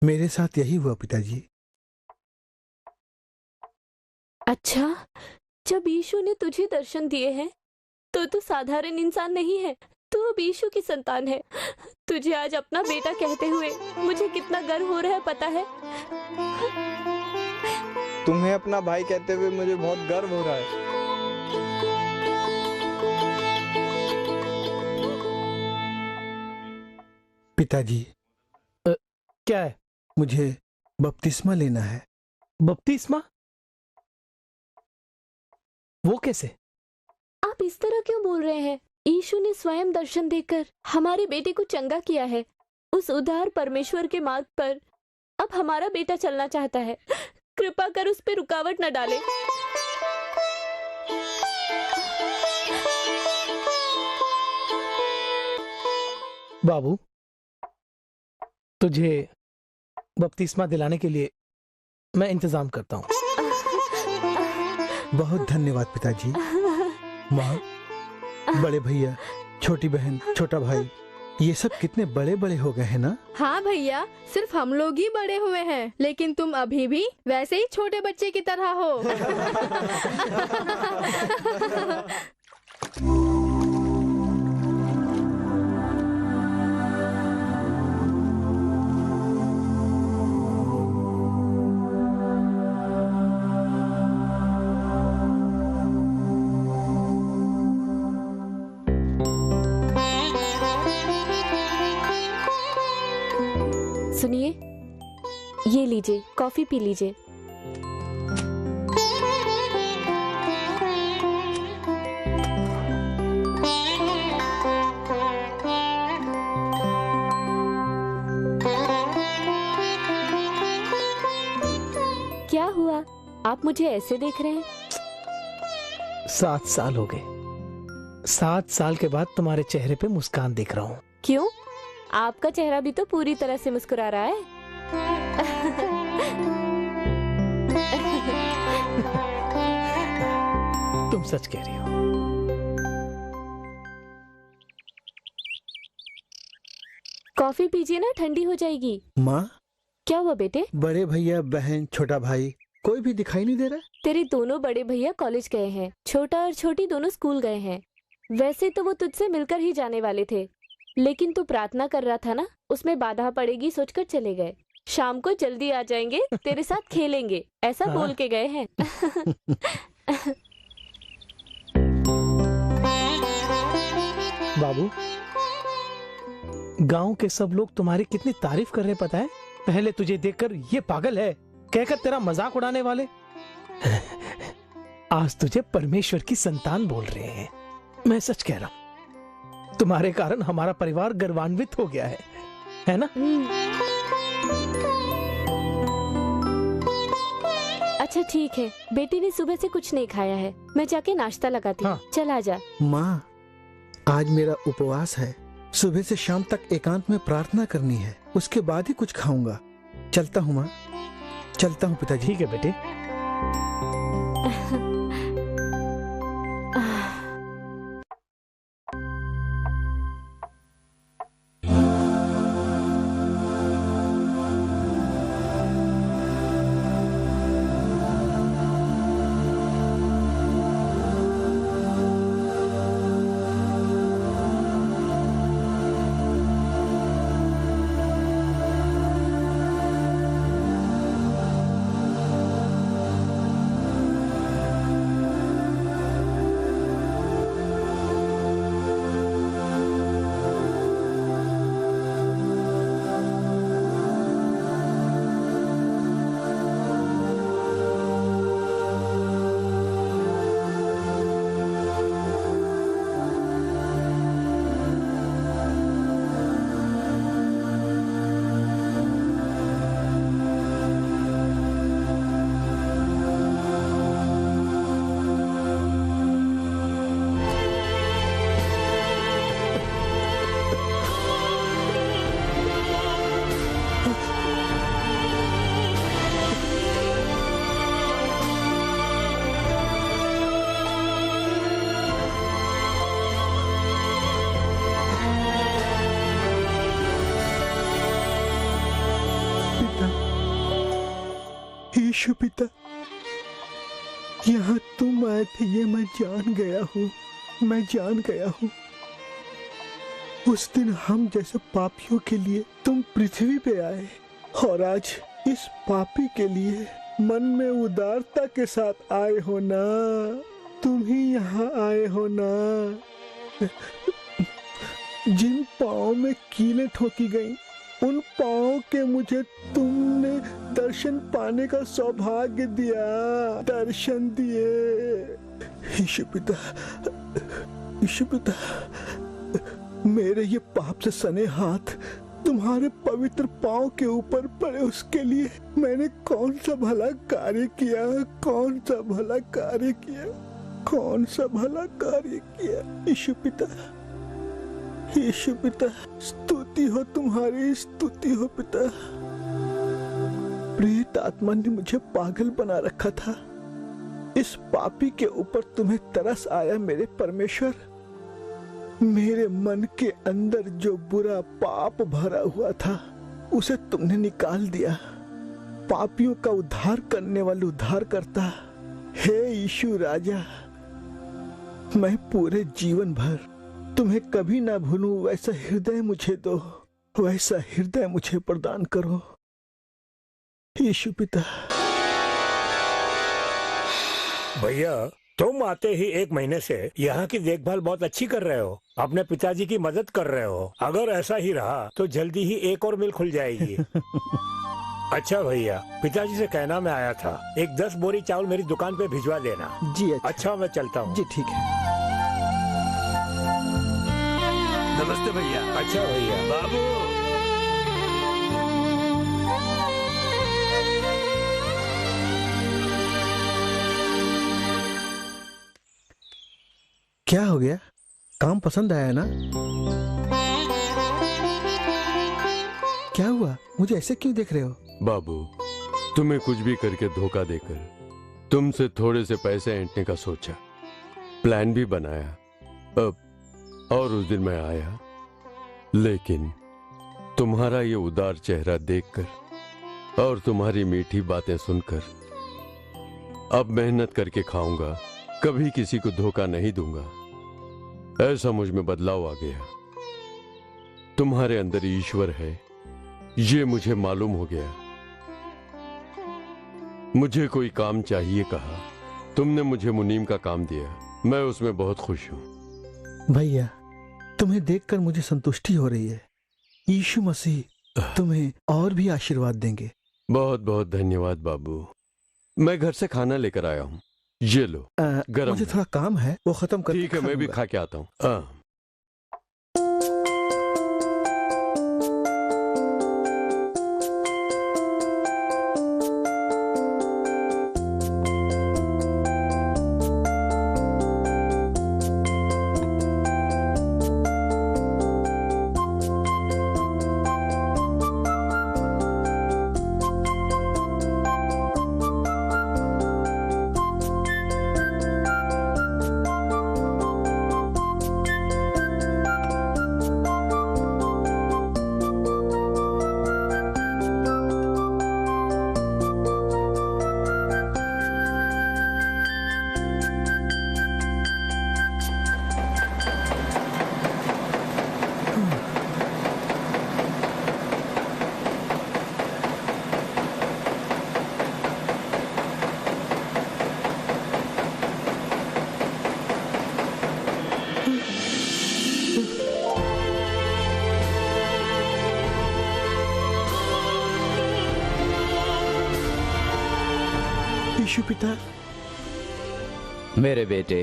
मेरे साथ यही हुआ पिताजी। अच्छा, जब यीशु ने तुझे दर्शन दिए हैं तो तू साधारण इंसान नहीं है, तू अब यीशु की संतान है। तुझे आज अपना बेटा कहते हुए मुझे कितना गर्व हो रहा है, पता है? तुम्हें अपना भाई कहते हुए मुझे बहुत गर्व हो रहा है। पिताजी। क्या है? मुझे बपतिस्मा लेना है। बपतिस्मा? वो कैसे? आप इस तरह क्यों बोल रहे हैं? यीशु ने स्वयं दर्शन देकर हमारे बेटे को चंगा किया है। उस उदार परमेश्वर के मार्ग पर अब हमारा बेटा चलना चाहता है। कृपा कर उस पे रुकावट न डाले। बाबू, तुझे बपतिस्मा दिलाने के लिए मैं इंतजाम करता हूँ। बहुत धन्यवाद पिताजी। माँ, बड़े भैया, छोटी बहन, छोटा भाई, ये सब कितने बड़े बड़े हो गए हैं ना। हाँ भैया, सिर्फ हम लोग ही बड़े हुए हैं, लेकिन तुम अभी भी वैसे ही छोटे बच्चे की तरह हो। सुनिए, ये लीजिए, कॉफी पी लीजिए। क्या हुआ? आप मुझे ऐसे देख रहे हैं? 7 साल हो गए। 7 साल के बाद तुम्हारे चेहरे पे मुस्कान देख रहा हूँ। क्यों? आपका चेहरा भी तो पूरी तरह से मुस्कुरा रहा है। तुम सच कह रही हो। कॉफी पीजिए ना, ठंडी हो जाएगी। माँ। क्या हुआ बेटे? बड़े भैया, बहन, छोटा भाई कोई भी दिखाई नहीं दे रहा। तेरे दोनों बड़े भैया कॉलेज गए हैं, छोटा और छोटी दोनों स्कूल गए हैं। वैसे तो वो तुझसे मिलकर ही जाने वाले थे, लेकिन तू प्रार्थना कर रहा था ना, उसमें बाधा पड़ेगी सोचकर चले गए। शाम को जल्दी आ जाएंगे, तेरे साथ खेलेंगे, ऐसा बोल के गए हैं। बाबू, गांव के सब लोग तुम्हारी कितनी तारीफ कर रहे पता है। पहले तुझे देखकर ये पागल है कहकर तेरा मजाक उड़ाने वाले आज तुझे परमेश्वर की संतान बोल रहे हैं। मैं सच कह रहा हूं, तुम्हारे कारण हमारा परिवार गर्वान्वित हो गया है ना? अच्छा ठीक है, बेटी ने सुबह से कुछ नहीं खाया है, मैं जाके नाश्ता लगाती हूँ। चल आजा। माँ, आज मेरा उपवास है। सुबह से शाम तक एकांत में प्रार्थना करनी है, उसके बाद ही कुछ खाऊंगा। चलता हूँ माँ, चलता हूँ पिताजी। ठीक है बेटे। यीशु पिता, यहाँ तुम आए थे ये मैं जान गया हूँ, मैं जान गया हूँ। उस दिन हम जैसे पापियों के लिए तुम पृथ्वी पे आए, और आज इस पापी के लिए मन में उदारता के साथ आए हो ना। तुम ही यहाँ आए हो ना। जिन पाँव में कीलें ठोकी गईं, उन पाँव के मुझे तुमने दर्शन पाने का सौभाग्य दिया, दर्शन दिए। यीशु पिता, यीशु पिता, मेरे ये पाप से सने हाथ तुम्हारे पवित्र पाँव के ऊपर पड़े, उसके लिए मैंने कौन सा भला कार्य किया, कौन सा भला कार्य किया, कौन सा भला कार्य किया। यीशु पिता, यीशु पिता, स्तुति हो तुम्हारी, स्तुति हो पिता। प्रेत आत्मा ने मुझे पागल बना रखा था, इस पापी के ऊपर तुम्हें तरस आया मेरे परमेश्वर। मेरे मन के अंदर जो बुरा पाप भरा हुआ था उसे तुमने निकाल दिया। पापियों का उद्धार करने वाले उद्धार करता, हे यीशु राजा, मैं पूरे जीवन भर तुम्हें कभी ना भूलूं, वैसा हृदय मुझे दो, वैसा हृदय मुझे प्रदान करो यीशु पिता। भैया, तुम आते ही 1 महीने से यहाँ की देखभाल बहुत अच्छी कर रहे हो, अपने पिताजी की मदद कर रहे हो। अगर ऐसा ही रहा तो जल्दी ही एक और मिल खुल जाएगी। अच्छा भैया, पिताजी से कहना मैं आया था, एक 10 बोरी चावल मेरी दुकान पे भिजवा देना। जी अच्छा, मैं चलता हूँ। जी ठीक है। नमस्ते भैया। अच्छा भैया। बाबू, क्या हो गया? काम पसंद आया ना? क्या हुआ? मुझे ऐसे क्यों देख रहे हो? बाबू, तुम्हें कुछ भी करके धोखा देकर तुमसे थोड़े से पैसे ऐंठने का सोचा, प्लान भी बनाया। अब और उस दिन मैं आया, लेकिन तुम्हारा ये उदार चेहरा देखकर और तुम्हारी मीठी बातें सुनकर अब मेहनत करके खाऊंगा, कभी किसी को धोखा नहीं दूंगा, ऐसा मुझ में बदलाव आ गया। तुम्हारे अंदर ईश्वर है, ये मुझे मालूम हो गया। मुझे कोई काम चाहिए कहा, तुमने मुझे मुनीम का काम दिया, मैं उसमें बहुत खुश हूं। भैया, तुम्हें देखकर मुझे संतुष्टि हो रही है। यीशु मसीह तुम्हें और भी आशीर्वाद देंगे। बहुत बहुत धन्यवाद बाबू। मैं घर से खाना लेकर आया हूँ, ये लो। गरम मुझे थोड़ा काम है, वो खत्म कर। ठीक है, मैं भी खा के आता हूँ। यीशु पिता। मेरे बेटे,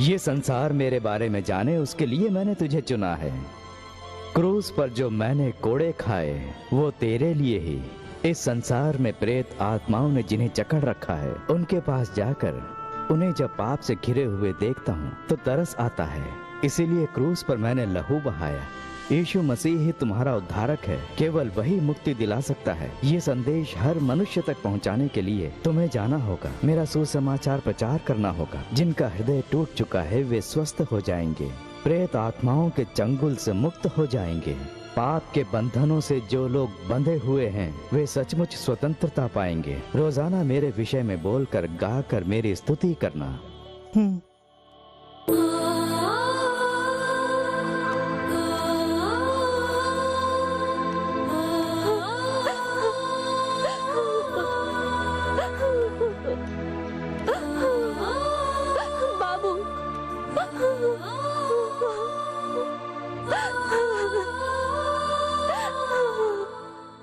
ये संसार मेरे बारे में जाने उसके लिए मैंने तुझे चुना है। क्रूस पर जो मैंने कोड़े खाए वो तेरे लिए ही। इस संसार में प्रेत आत्माओं ने जिन्हें जकड़ रखा है, उनके पास जाकर उन्हें जब पाप से घिरे हुए देखता हूँ तो तरस आता है। इसीलिए क्रूस पर मैंने लहू बहाया। यीशु मसीह ही तुम्हारा उद्धारक है, केवल वही मुक्ति दिला सकता है। ये संदेश हर मनुष्य तक पहुंचाने के लिए तुम्हें जाना होगा, मेरा सुसमाचार प्रचार करना होगा। जिनका हृदय टूट चुका है वे स्वस्थ हो जाएंगे, प्रेत आत्माओं के चंगुल से मुक्त हो जाएंगे। पाप के बंधनों से जो लोग बंधे हुए हैं वे सचमुच स्वतंत्रता पाएंगे। रोजाना मेरे विषय में बोलकर गाकर मेरी स्तुति करना।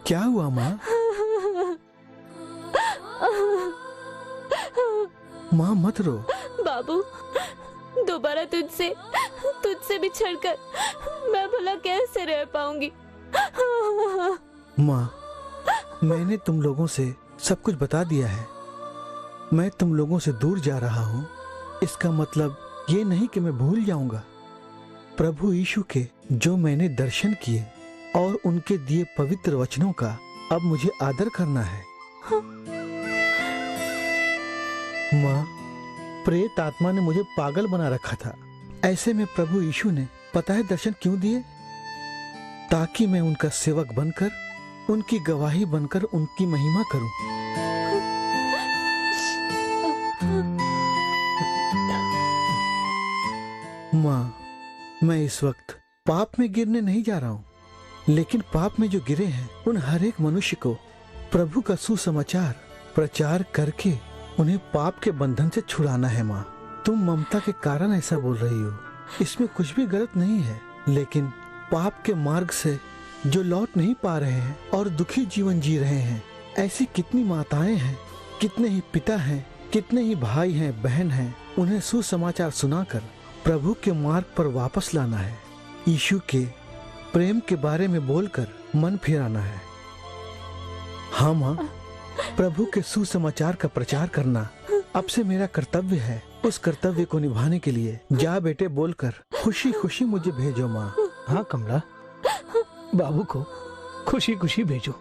क्या हुआ माँ? माँ मत रो। बाबू, दोबारा तुझसे बिछड़कर मैं भला कैसे रह पाऊंगी? माँ, मैंने तुम लोगों से सब कुछ बता दिया है। मैं तुम लोगों से दूर जा रहा हूँ, इसका मतलब ये नहीं कि मैं भूल जाऊंगा। प्रभु यीशु के जो मैंने दर्शन किए और उनके दिए पवित्र वचनों का अब मुझे आदर करना है। माँ, प्रेत आत्मा ने मुझे पागल बना रखा था। ऐसे में प्रभु यीशु ने पता है दर्शन क्यों दिए? ताकि मैं उनका सेवक बनकर, उनकी गवाही बनकर उनकी महिमा करूं। माँ, मैं इस वक्त पाप में गिरने नहीं जा रहा हूँ, लेकिन पाप में जो गिरे हैं उन हर एक मनुष्य को प्रभु का सुसमाचार प्रचार करके उन्हें पाप के बंधन से छुड़ाना है। माँ, तुम ममता के कारण ऐसा बोल रही हो, इसमें कुछ भी गलत नहीं है। लेकिन पाप के मार्ग से जो लौट नहीं पा रहे हैं और दुखी जीवन जी रहे हैं, ऐसी कितनी माताएं हैं, कितने ही पिता हैं, कितने ही भाई हैं, बहन हैं, उन्हें सुसमाचार सुनाकर प्रभु के मार्ग पर वापस लाना है। यीशु के प्रेम के बारे में बोलकर मन फिराना है। हाँ माँ, प्रभु के सुसमाचार का प्रचार करना अब से मेरा कर्तव्य है। उस कर्तव्य को निभाने के लिए जा बेटे बोलकर खुशी खुशी मुझे भेजो माँ। हाँ कमला, बाबू को खुशी खुशी भेजो।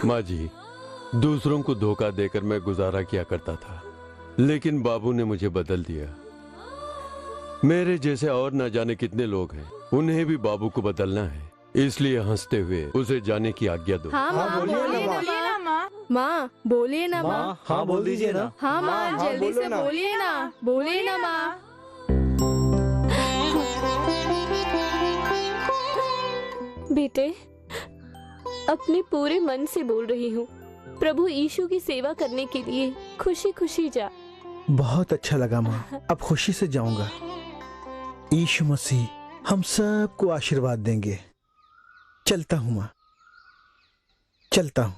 माँ जी, दूसरों को धोखा देकर मैं गुजारा किया करता था, लेकिन बाबू ने मुझे बदल दिया। मेरे जैसे और न जाने कितने लोग हैं, उन्हें भी बाबू को बदलना है। इसलिए हंसते हुए उसे जाने की आज्ञा दो। हाँ माँ, बोलिए ना माँ। माँ बोलिए ना माँ। हाँ बोल दीजिए ना। हाँ माँ, जल्दी से बोलिए ना, बोलिए ना माँ। बेटे, अपने पूरे मन से बोल रही हूँ, प्रभु यीशु की सेवा करने के लिए खुशी खुशी जा। बहुत अच्छा लगा माँ, अब खुशी से जाऊंगा। यीशु मसीह हम सबको आशीर्वाद देंगे। चलता हूँ माँ, चलता हूँ।